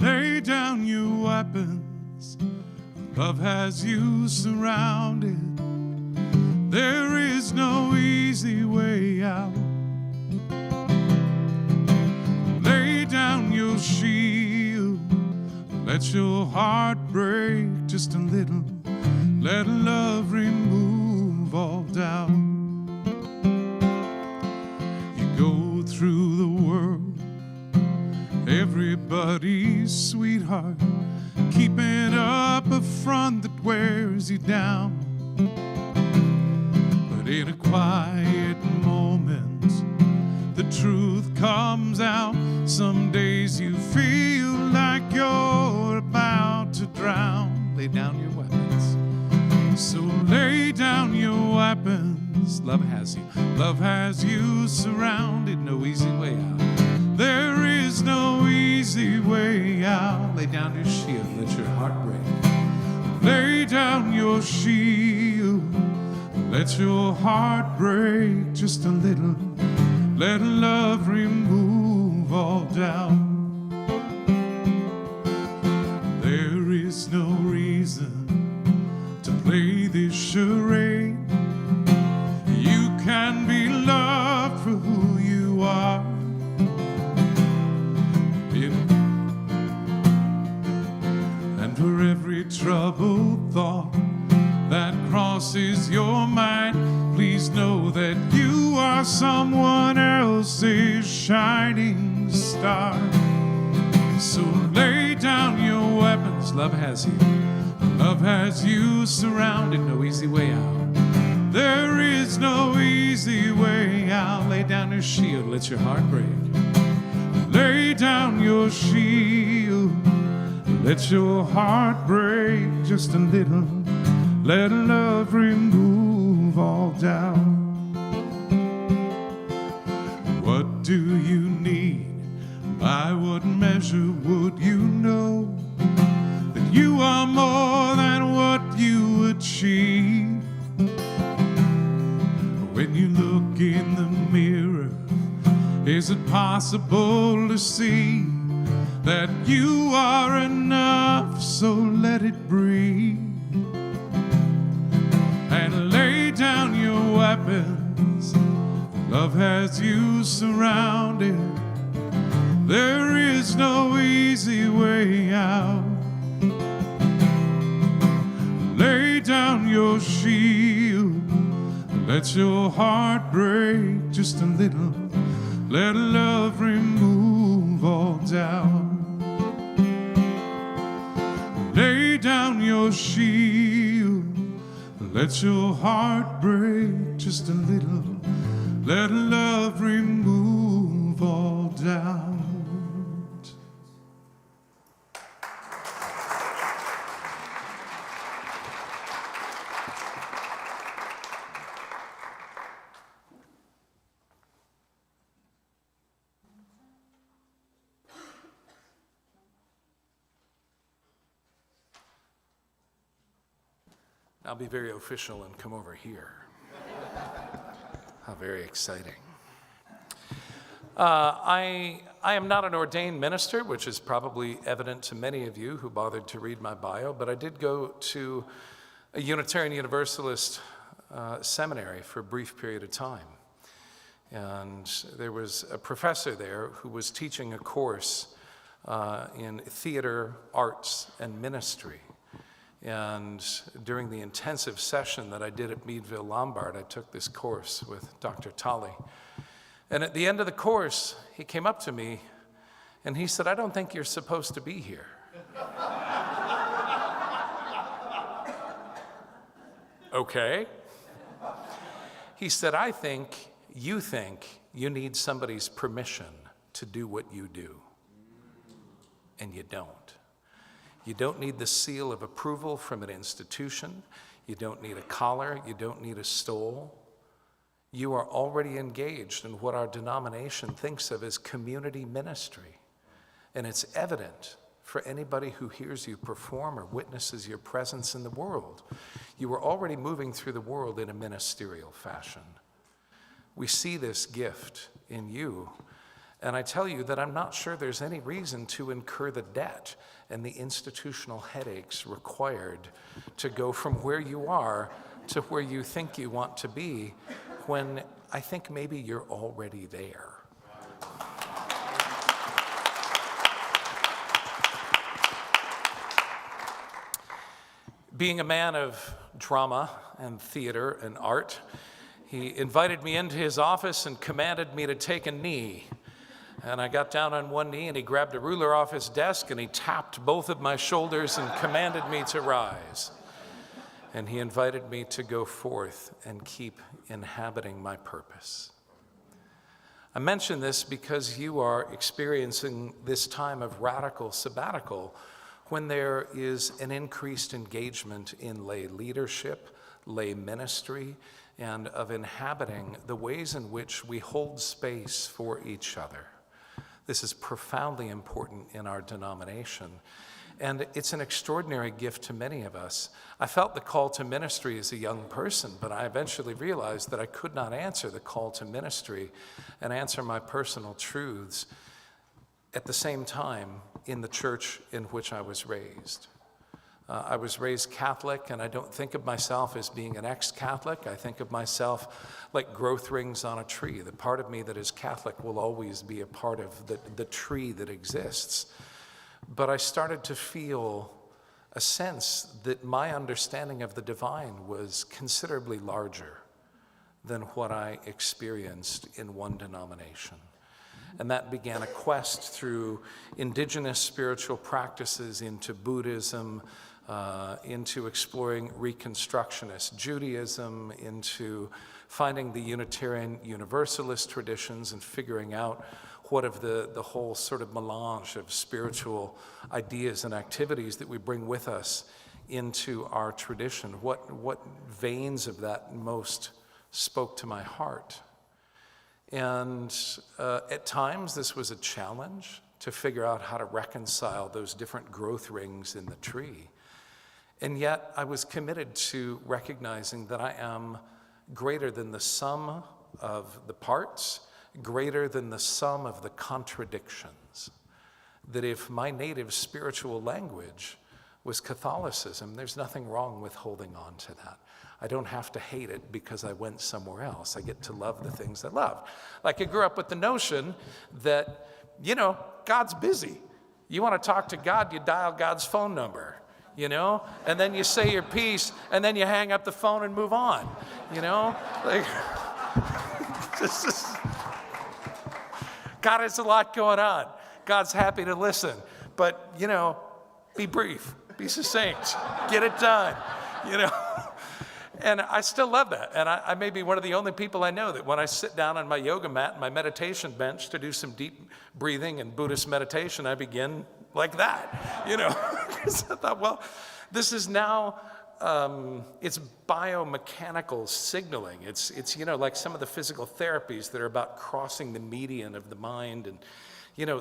Lay down your weapons. Love has you surrounded. There is no easy way out. Lay down your shield. Let your heart break just a little. Let love remove all doubt. You go through the world, everybody's sweetheart, keeping up a front that wears you down. But in a quiet moment, the truth comes out. Some days you feel like you're about to drown. Lay down your weapons. So lay down your weapons. Love has you surrounded. No easy way out. There is no easy way out. Lay down your shield, let your heart break. Lay down your shield, let your heart break just a little. Let love remove all doubt. There is no reason to play this charade. You can be loved for who you are. And for every troubled thought that crosses your mind, please know that you are someone else's shining star. So lay down your weapons. Love has you surrounded. No easy way out. There is no easy way out. Lay down your shield, let your heart break. Lay down your shield, let your heart break just a little. Let love remove all doubt. What do you need? By what measure would you know that you are more than what you achieve? When you look in the mirror, is it possible to see that you are enough? So let it breathe. And lay down your weapons. Love has you surrounded. There is no easy way out. Lay down your shield. Let your heart break just a little. Let love remove all doubt. Lay down your shield. Let your heart break just a little. Let love remove all doubt. I'll be very official and come over here. How very exciting. I am not an ordained minister, which is probably evident to many of you who bothered to read my bio, but I did go to a Unitarian Universalist seminary for a brief period of time. And there was a professor there who was teaching a course in theater, arts, and ministry. And during the intensive session that I did at Meadville Lombard, I took this course with Dr. Tolley. And at the end of the course, he came up to me and he said, "I don't think you're supposed to be here." Okay. He said, "I think you need somebody's permission to do what you do. And you don't. You don't need the seal of approval from an institution. You don't need a collar. You don't need a stole. You are already engaged in what our denomination thinks of as community ministry. And it's evident for anybody who hears you perform or witnesses your presence in the world. You are already moving through the world in a ministerial fashion. We see this gift in you. And I tell you that I'm not sure there's any reason to incur the debt and the institutional headaches required to go from where you are to where you think you want to be, when I think maybe you're already there. Being a man of drama and theater and art, he invited me into his office and commanded me to take a knee. And I got down on one knee, and he grabbed a ruler off his desk, and he tapped both of my shoulders and commanded me to rise. And he invited me to go forth and keep inhabiting my purpose. I mention this because you are experiencing this time of radical sabbatical when there is an increased engagement in lay leadership, lay ministry, and of inhabiting the ways in which we hold space for each other. This is profoundly important in our denomination, and it's an extraordinary gift to many of us. I felt the call to ministry as a young person, but I eventually realized that I could not answer the call to ministry and answer my personal truths at the same time in the church in which I was raised. I was raised Catholic, and I don't think of myself as being an ex-Catholic. I think of myself like growth rings on a tree. The part of me that is Catholic will always be a part of the tree that exists. But I started to feel a sense that my understanding of the divine was considerably larger than what I experienced in one denomination. And that began a quest through indigenous spiritual practices into Buddhism, into exploring Reconstructionist Judaism, into finding the Unitarian Universalist traditions and figuring out what of the whole sort of melange of spiritual ideas and activities that we bring with us into our tradition. What veins of that most spoke to my heart? And at times this was a challenge to figure out how to reconcile those different growth rings in the tree. And yet I was committed to recognizing that I am greater than the sum of the parts, greater than the sum of the contradictions. That if my native spiritual language was Catholicism, there's nothing wrong with holding on to that. I don't have to hate it because I went somewhere else. I get to love the things I love. Like I grew up with the notion that, God's busy. You want to talk to God, you dial God's phone number, and then you say your piece, and then you hang up the phone and move on, like, this is... God has a lot going on. God's happy to listen. But, be brief, be succinct, get it done, And I still love that. And I may be one of the only people I know that when I sit down on my yoga mat and my meditation bench to do some deep breathing and Buddhist meditation, I begin like that, Because I thought, well, this is now, it's biomechanical signaling. It's like some of the physical therapies that are about crossing the median of the mind. And,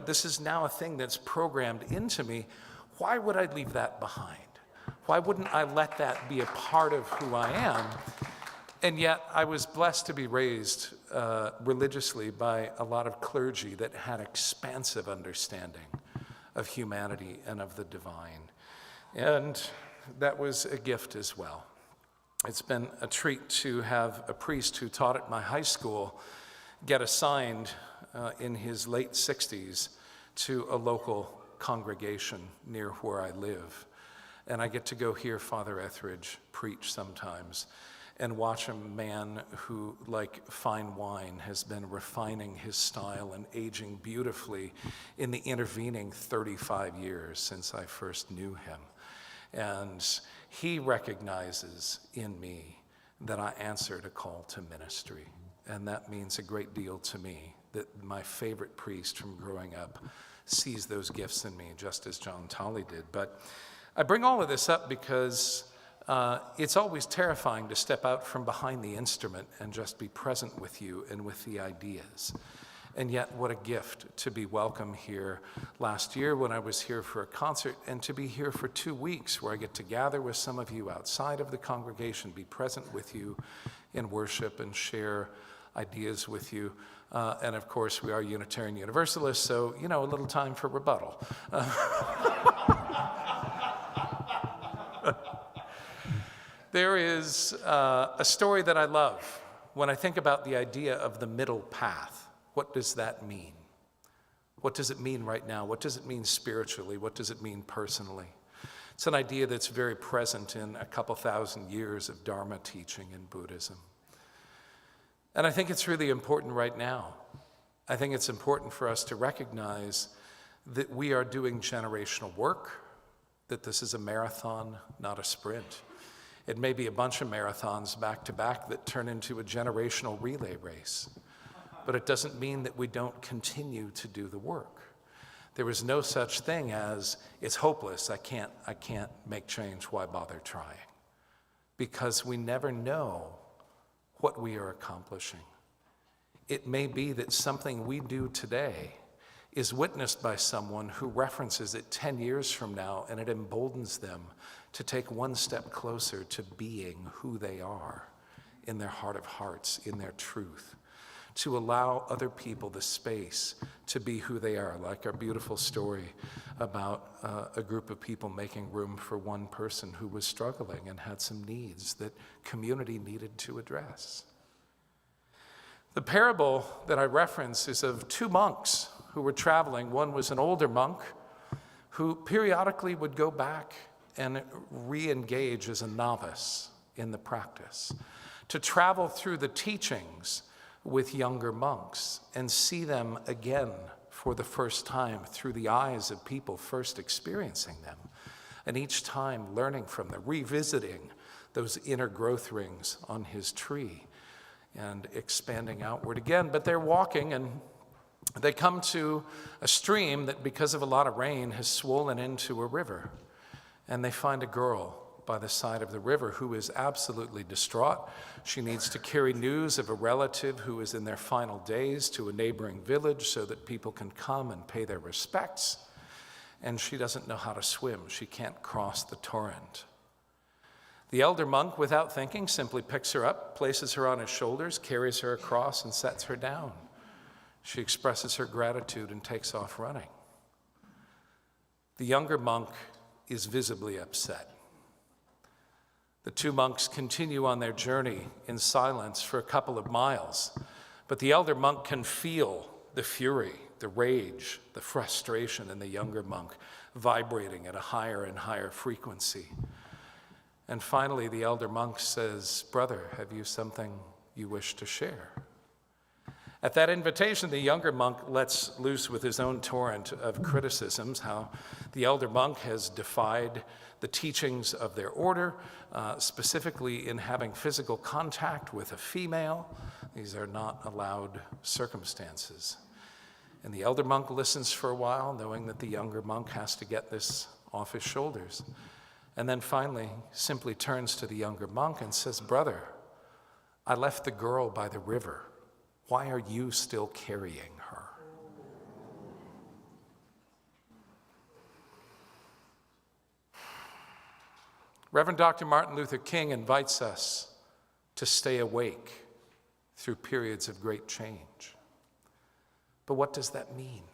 this is now a thing that's programmed into me. Why would I leave that behind? Why wouldn't I let that be a part of who I am? And yet I was blessed to be raised religiously by a lot of clergy that had expansive understanding of humanity and of the divine. And that was a gift as well. It's been a treat to have a priest who taught at my high school get assigned in his late 60s to a local congregation near where I live. And I get to go hear Father Etheridge preach sometimes and watch a man who, like fine wine, has been refining his style and aging beautifully in the intervening 35 years since I first knew him. And he recognizes in me that I answered a call to ministry. And that means a great deal to me, that my favorite priest from growing up sees those gifts in me, just as John Tolley did. But I bring all of this up because it's always terrifying to step out from behind the instrument and just be present with you and with the ideas. And yet, what a gift to be welcome here last year when I was here for a concert, and to be here for 2 weeks where I get to gather with some of you outside of the congregation, be present with you in worship and share ideas with you. And of course, we are Unitarian Universalists, so, a little time for rebuttal. There is a story that I love when I think about the idea of the middle path. What does that mean? What does it mean right now? What does it mean spiritually? What does it mean personally? It's an idea that's very present in a couple thousand years of Dharma teaching in Buddhism. And I think it's really important right now. I think it's important for us to recognize that we are doing generational work, that this is a marathon, not a sprint. It may be a bunch of marathons back to back that turn into a generational relay race. But it doesn't mean that we don't continue to do the work. There is no such thing as, it's hopeless, I can't make change, why bother trying? Because we never know what we are accomplishing. It may be that something we do today is witnessed by someone who references it 10 years from now, and it emboldens them to take one step closer to being who they are in their heart of hearts, in their truth, to allow other people the space to be who they are, like our beautiful story about a group of people making room for one person who was struggling and had some needs that community needed to address. The parable that I reference is of 2 monks who were traveling. One was an older monk who periodically would go back and re-engage as a novice in the practice, to travel through the teachings with younger monks and see them again for the first time through the eyes of people first experiencing them, and each time learning from them, revisiting those inner growth rings on his tree and expanding outward again. But they're walking and they come to a stream that, because of a lot of rain, has swollen into a river. And they find a girl by the side of the river who is absolutely distraught. She needs to carry news of a relative who is in their final days to a neighboring village so that people can come and pay their respects. And she doesn't know how to swim. She can't cross the torrent. The elder monk, without thinking, simply picks her up, places her on his shoulders, carries her across, and sets her down. She expresses her gratitude and takes off running. The younger monk is visibly upset. The 2 monks continue on their journey in silence for a couple of miles, but the elder monk can feel the fury, the rage, the frustration in the younger monk vibrating at a higher and higher frequency. And finally, the elder monk says, "Brother, have you something you wish to share?" At that invitation, the younger monk lets loose with his own torrent of criticisms, how the elder monk has defied the teachings of their order, specifically in having physical contact with a female. These are not allowed circumstances. And the elder monk listens for a while, knowing that the younger monk has to get this off his shoulders. And then finally simply turns to the younger monk and says, "Brother, I left the girl by the river. Why are you still carrying her?" Reverend Dr. Martin Luther King invites us to stay awake through periods of great change. But what does that mean?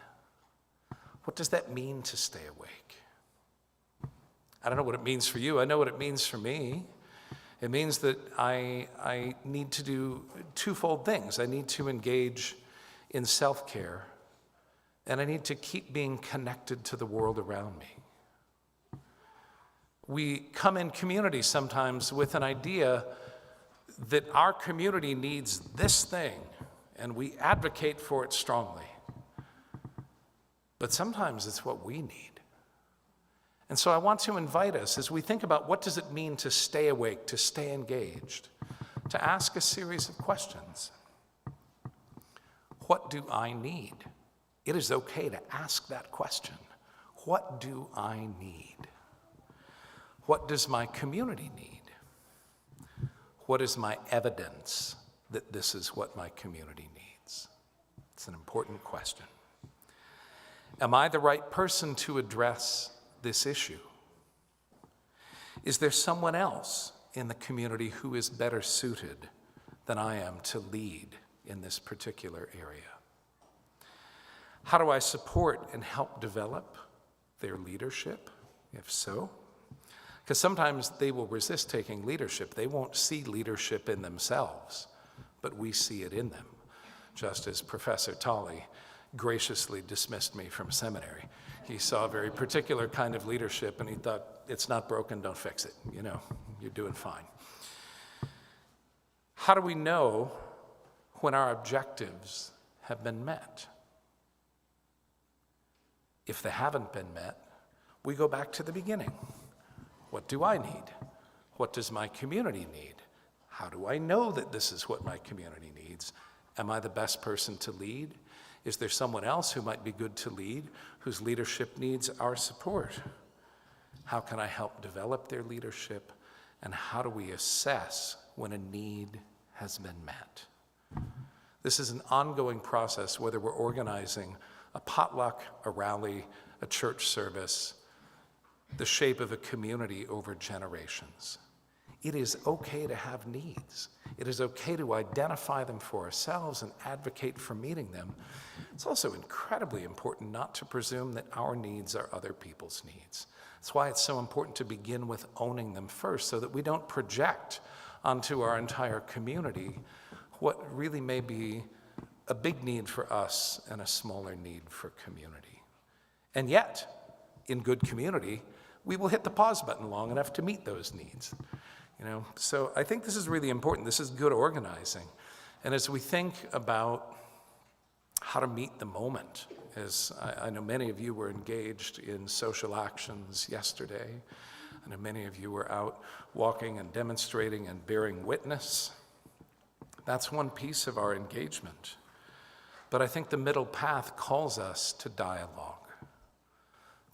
What does that mean to stay awake? I don't know what it means for you. I know what it means for me. It means that I need to do twofold things. I need to engage in self-care, and I need to keep being connected to the world around me. We come in community sometimes with an idea that our community needs this thing, and we advocate for it strongly. But sometimes it's what we need. And so I want to invite us, as we think about what does it mean to stay awake, to stay engaged, to ask a series of questions. What do I need? It is okay to ask that question. What do I need? What does my community need? What is my evidence that this is what my community needs? It's an important question. Am I the right person to address this issue? Is there someone else in the community who is better suited than I am to lead in this particular area? How do I support and help develop their leadership, if so? Because sometimes they will resist taking leadership. They won't see leadership in themselves, but we see it in them, just as Professor Tolley graciously dismissed me from seminary. He saw a very particular kind of leadership, and he thought, it's not broken, don't fix it. You know, you're doing fine. How do we know when our objectives have been met? If they haven't been met, we go back to the beginning. What do I need? What does my community need? How do I know that this is what my community needs? Am I the best person to lead? Is there someone else who might be good to lead, whose leadership needs our support? How can I help develop their leadership? And how do we assess when a need has been met? This is an ongoing process, whether we're organizing a potluck, a rally, a church service, the shape of a community over generations. It is okay to have needs. It is okay to identify them for ourselves and advocate for meeting them. It's also incredibly important not to presume that our needs are other people's needs. That's why it's so important to begin with owning them first, so that we don't project onto our entire community what really may be a big need for us and a smaller need for community. And yet, in good community, we will hit the pause button long enough to meet those needs. So I think this is really important. This is good organizing. And as we think about how to meet the moment, as I know many of you were engaged in social actions yesterday, I know many of you were out walking and demonstrating and bearing witness. That's one piece of our engagement. But I think the middle path calls us to dialogue.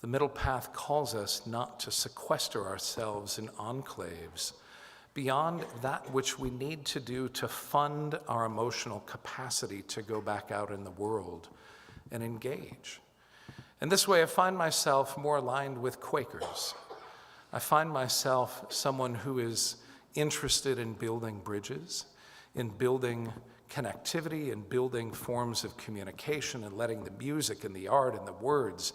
The middle path calls us not to sequester ourselves in enclaves beyond that which we need to do to fund our emotional capacity to go back out in the world and engage. And this way I find myself more aligned with Quakers. I find myself someone who is interested in building bridges, in building connectivity, and building forms of communication, and letting the music and the art and the words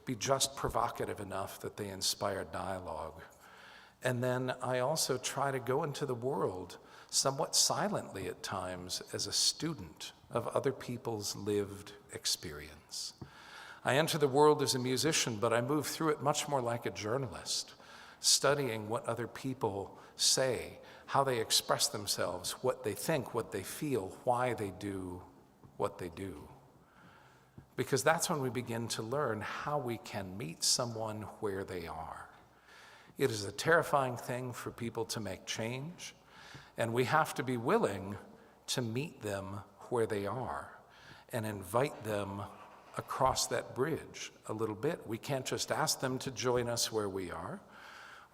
be just provocative enough that they inspire dialogue. And then I also try to go into the world somewhat silently at times as a student of other people's lived experience. I enter the world as a musician, but I move through it much more like a journalist, studying what other people say, how they express themselves, what they think, what they feel, why they do what they do. Because that's when we begin to learn how we can meet someone where they are. It is a terrifying thing for people to make change, and we have to be willing to meet them where they are and invite them across that bridge a little bit. We can't just ask them to join us where we are.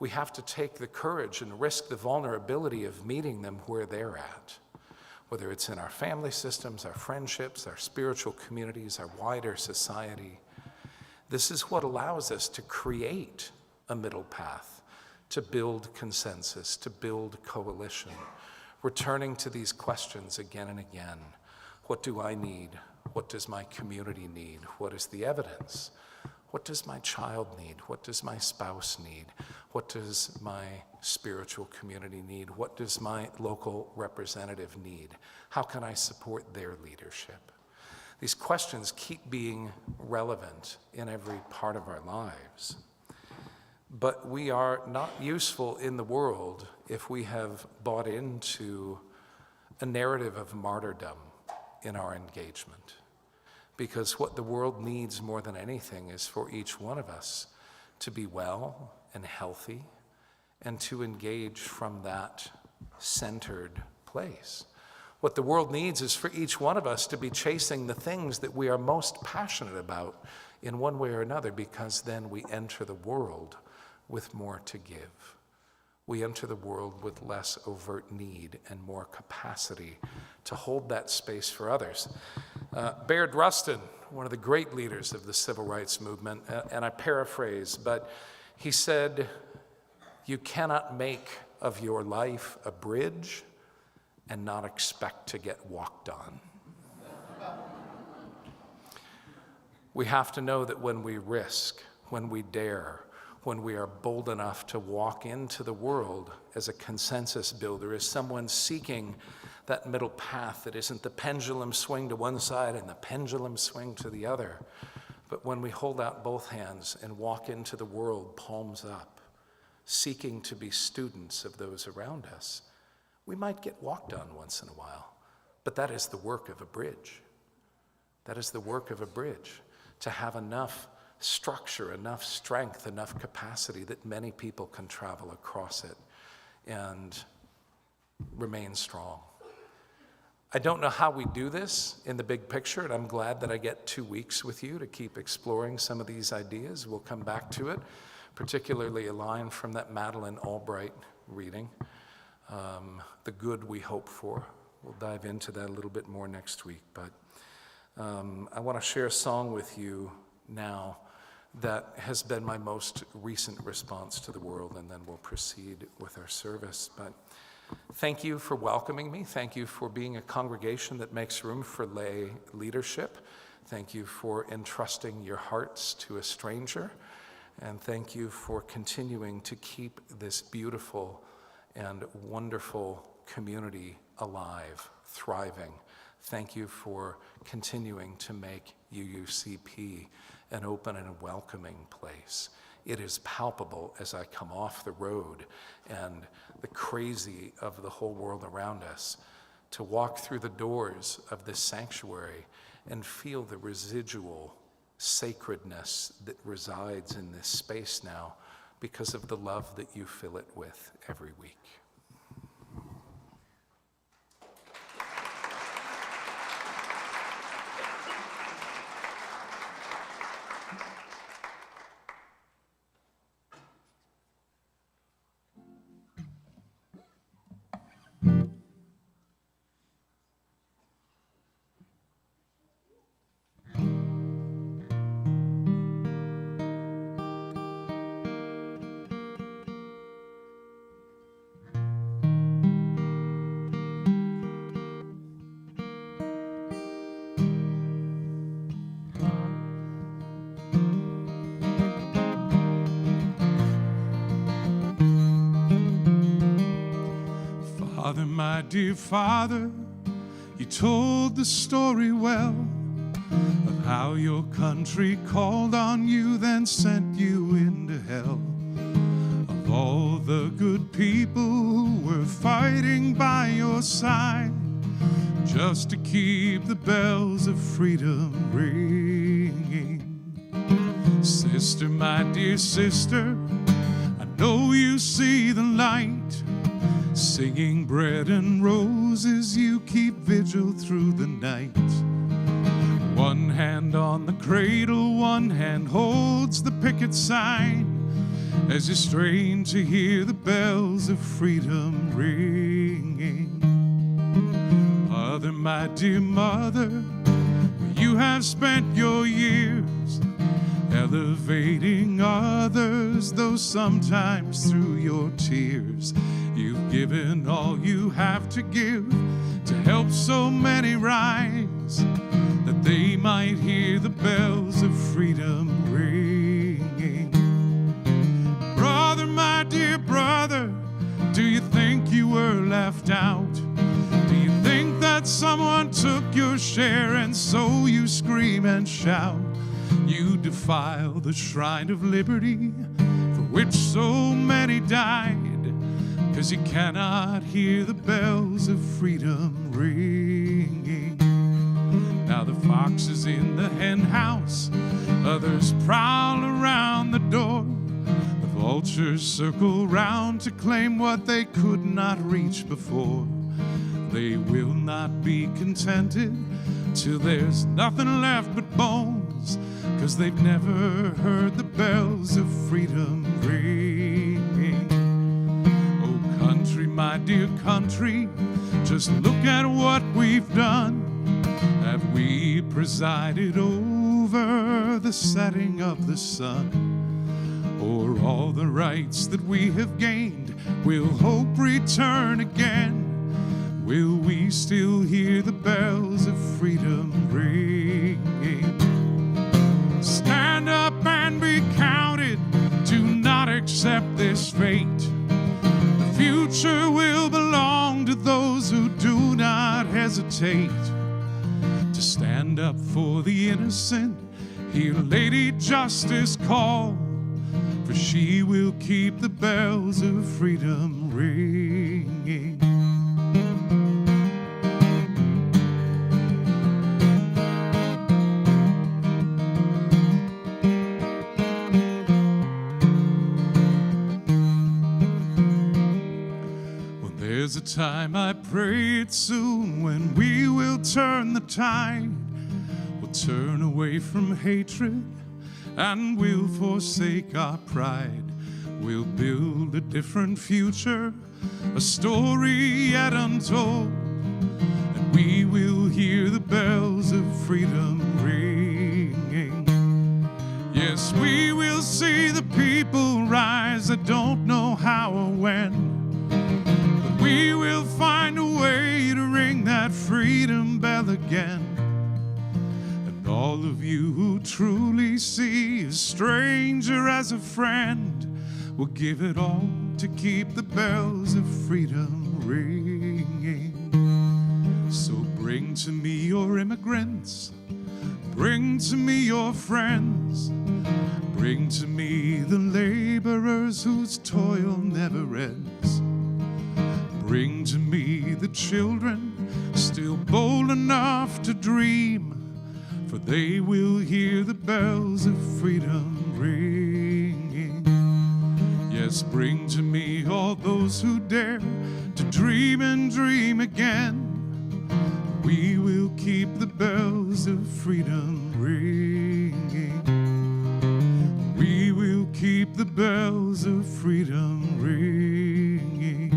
We have to take the courage and risk the vulnerability of meeting them where they're at, whether it's in our family systems, our friendships, our spiritual communities, our wider society. This is what allows us to create a middle path, to build consensus, to build coalition, returning to these questions again and again. What do I need? What does my community need? What is the evidence? What does my child need? What does my spouse need? What does my spiritual community need? What does my local representative need? How can I support their leadership? These questions keep being relevant in every part of our lives. But we are not useful in the world if we have bought into a narrative of martyrdom in our engagement. Because what the world needs more than anything is for each one of us to be well and healthy and to engage from that centered place. What the world needs is for each one of us to be chasing the things that we are most passionate about in one way or another, because then we enter the world with more to give. We enter the world with less overt need and more capacity to hold that space for others. Bayard Rustin, one of the great leaders of the civil rights movement, and I paraphrase, but he said, "You cannot make of your life a bridge and not expect to get walked on." We have to know that when we risk, when we dare, when we are bold enough to walk into the world as a consensus builder, as someone seeking that middle path that isn't the pendulum swing to one side and the pendulum swing to the other, but when we hold out both hands and walk into the world palms up, seeking to be students of those around us, we might get walked on once in a while, but that is the work of a bridge. That is the work of a bridge, to have enough structure, enough strength, enough capacity that many people can travel across it and remain strong. I don't know how we do this in the big picture, and I'm glad that I get 2 weeks with you to keep exploring some of these ideas. We'll come back to it, particularly a line from that Madeleine Albright reading, The Good We Hope For. We'll dive into that a little bit more next week, but I want to share a song with you now that has been my most recent response to the world, and then we'll proceed with our service. But thank you for welcoming me. Thank you for being a congregation that makes room for lay leadership. Thank you for entrusting your hearts to a stranger. And thank you for continuing to keep this beautiful and wonderful community alive, thriving. Thank you for continuing to make UUCP an open and welcoming place. It is palpable as I come off the road and the crazy of the whole world around us to walk through the doors of this sanctuary and feel the residual sacredness that resides in this space now because of the love that you fill it with every week. Father, my dear Father, you told the story well of how your country called on you, then sent you into hell. Of all the good people who were fighting by your side, just to keep the bells of freedom ringing. Sister, my dear sister, I know you see the light. Singing bread and roses, you keep vigil through the night. One hand on the cradle, one hand holds the picket sign, as you strain to hear the bells of freedom ringing. Mother, my dear mother, where you have spent your years, elevating others, though sometimes through your tears. You've given all you have to give to help so many rise, that they might hear the bells of freedom ringing. Brother, my dear brother, do you think you were left out? Do you think that someone took your share and so you scream and shout? You defile the shrine of liberty for which so many died, 'cause you cannot hear the bells of freedom ringing. Now the fox is in the hen house, others prowl around the door. The vultures circle round to claim what they could not reach before. They will not be contented till there's nothing left but bones, 'cause they've never heard the bells of freedom ringing. Oh country, my dear country, just look at what we've done. Have we presided over the setting of the sun? Or all the rights that we have gained will hope return again? Will we still hear the bells of freedom ringing? Stand up and be counted, do not accept this fate. The future will belong to those who do not hesitate to stand up for the innocent. Hear Lady Justice call, for she will keep the bells of freedom ringing. There's a time, I pray it's soon, when we will turn the tide. We'll turn away from hatred and we'll forsake our pride. We'll build a different future, a story yet untold, and we will hear the bells of freedom ringing. Yes, we will see the people rise. I don't know how or when, we will find a way to ring that freedom bell again. And all of you who truly see a stranger as a friend will give it all to keep the bells of freedom ringing. So bring to me your immigrants, bring to me your friends, bring to me the laborers whose toil never ends. Bring to me the children still bold enough to dream, for they will hear the bells of freedom ringing. Yes, bring to me all those who dare to dream and dream again. We will keep the bells of freedom ringing. We will keep the bells of freedom ringing.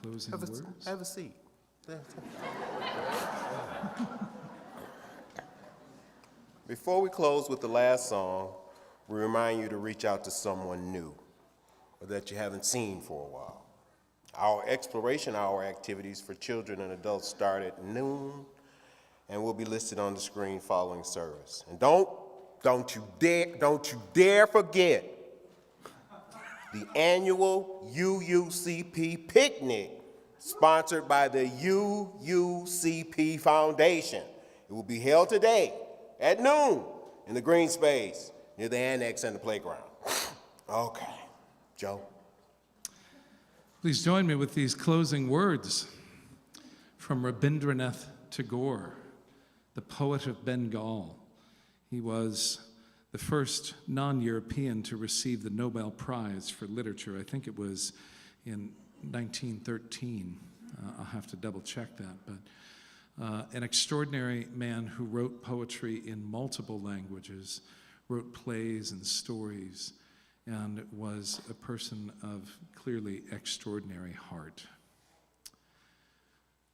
closing words? Have a seat. Before we close with the last song, we remind you to reach out to someone new or that you haven't seen for a while. Our Exploration Hour activities for children and adults start at noon and will be listed on the screen following service. And don't you dare forget the annual UUCP picnic sponsored by the UUCP Foundation. It will be held today at noon in the green space near the annex and the playground. Okay, Joe. Please join me with these closing words from Rabindranath Tagore, the poet of Bengal. He was the first non-European to receive the Nobel Prize for Literature. I think it was in 1913. I'll have to double check that, but an extraordinary man who wrote poetry in multiple languages, wrote plays and stories, and was a person of clearly extraordinary heart.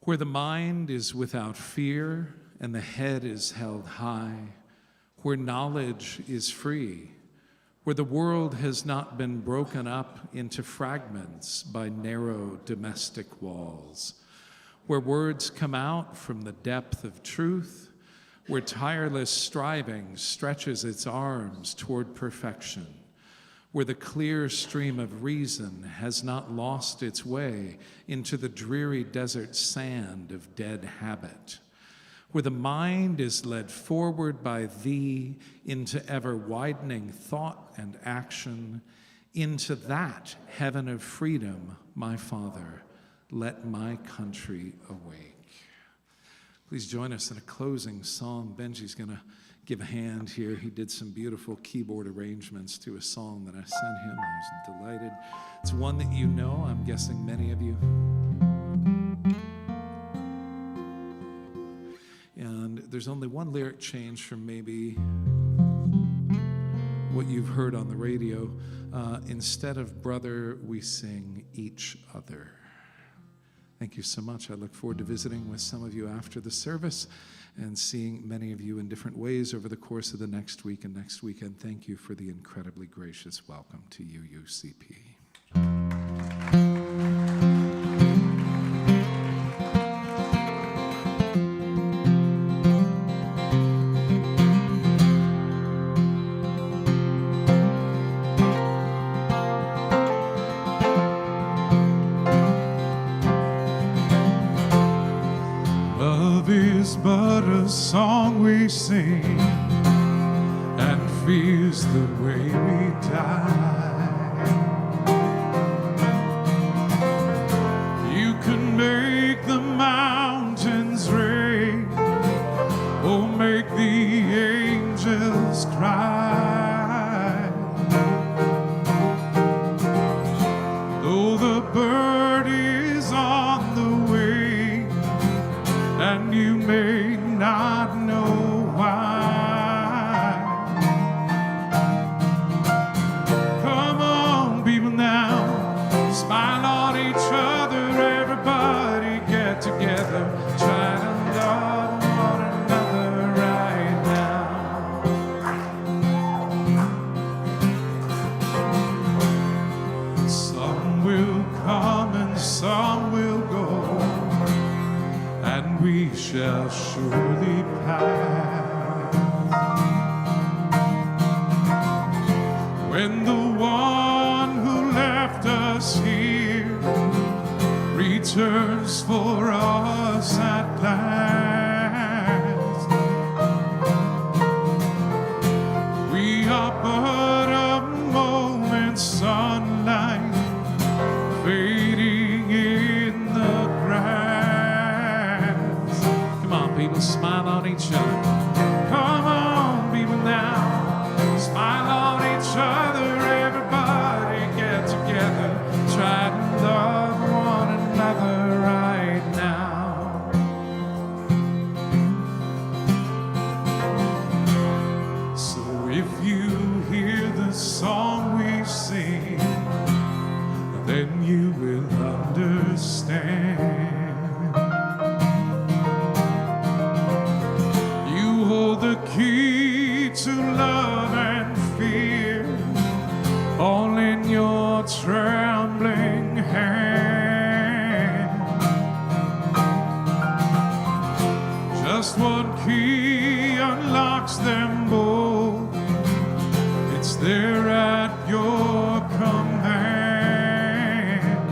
Where the mind is without fear and the head is held high, where knowledge is free, where the world has not been broken up into fragments by narrow domestic walls, where words come out from the depth of truth, where tireless striving stretches its arms toward perfection, where the clear stream of reason has not lost its way into the dreary desert sand of dead habit, where the mind is led forward by thee into ever-widening thought and action, into that heaven of freedom, my Father, let my country awake. Please join us in a closing song. Benji's going to give a hand here. He did some beautiful keyboard arrangements to a song that I sent him. I was delighted. It's one that you know, I'm guessing many of you. And there's only one lyric change from maybe what you've heard on the radio. Instead of brother, we sing each other. Thank you so much. I look forward to visiting with some of you after the service and seeing many of you in different ways over the course of the next week and next weekend. Thank you for the incredibly gracious welcome to UUCP. But a song we sing, and fear's the way we die. You can make the mountains rain, or make the angels cry. Though the bird is on the wing, and you may not know why. Come on, people now, smile on each other, everybody get together, try to love one another right now. Some will come and some will go, and we shall surely pass. When the one who left us here returns for us at last, we are but a moment's sunlight fading in the grass. People, smile on each other. Come on, people now, smile on each other. Everybody get together, try to love one another right now. So if you hear the song we sing, then you will understand. your trembling hand. Just one key unlocks them both. It's there at your command.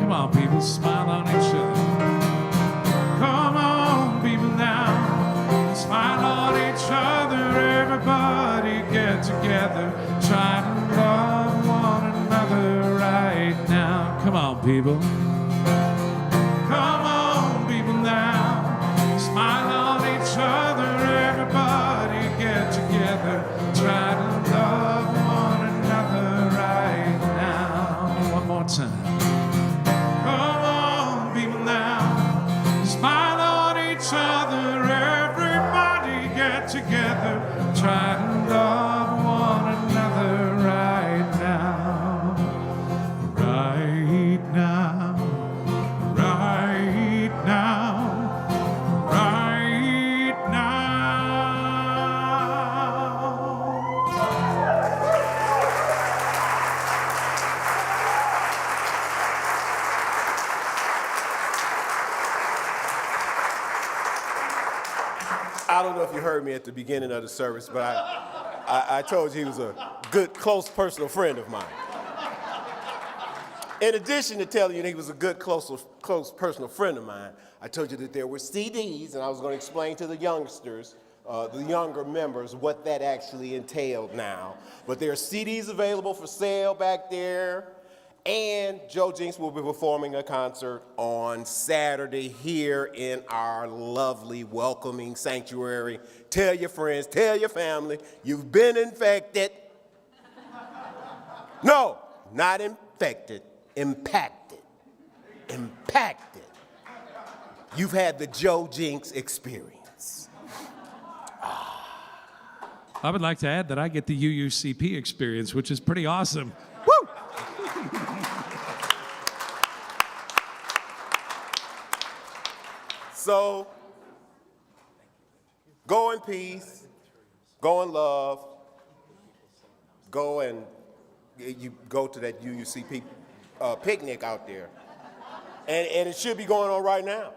Come on, people, smile on each other. Come on, people, now. Smile on each other. Everybody get together. Try to love one another right now. Come on, people. Come on, people, now. Smile on each other. Everybody get together. Try to love one another right now. One more time. Come on, people, now. Smile on each other. Everybody get together. Try to love one another right now. Right now. Right now. Right now. I don't know if you heard me at the beginning of the service, but I told you he was a good, close, personal friend of mine. In addition to telling you that he was a good, close, personal friend of mine, I told you that there were CDs, and I was going to explain to the youngsters, the younger members, what that actually entailed now. But there are CDs available for sale back there, and Joe Jencks will be performing a concert on Saturday here in our lovely, welcoming sanctuary. Tell your friends, tell your family, you've been infected. No, not infected, impacted. Impacted. You've had the Joe Jencks experience. I would like to add that I get the UUCP experience, which is pretty awesome. Woo! So, go in peace, go in love, go and you go to that UUCP picnic out there. And it should be going on right now.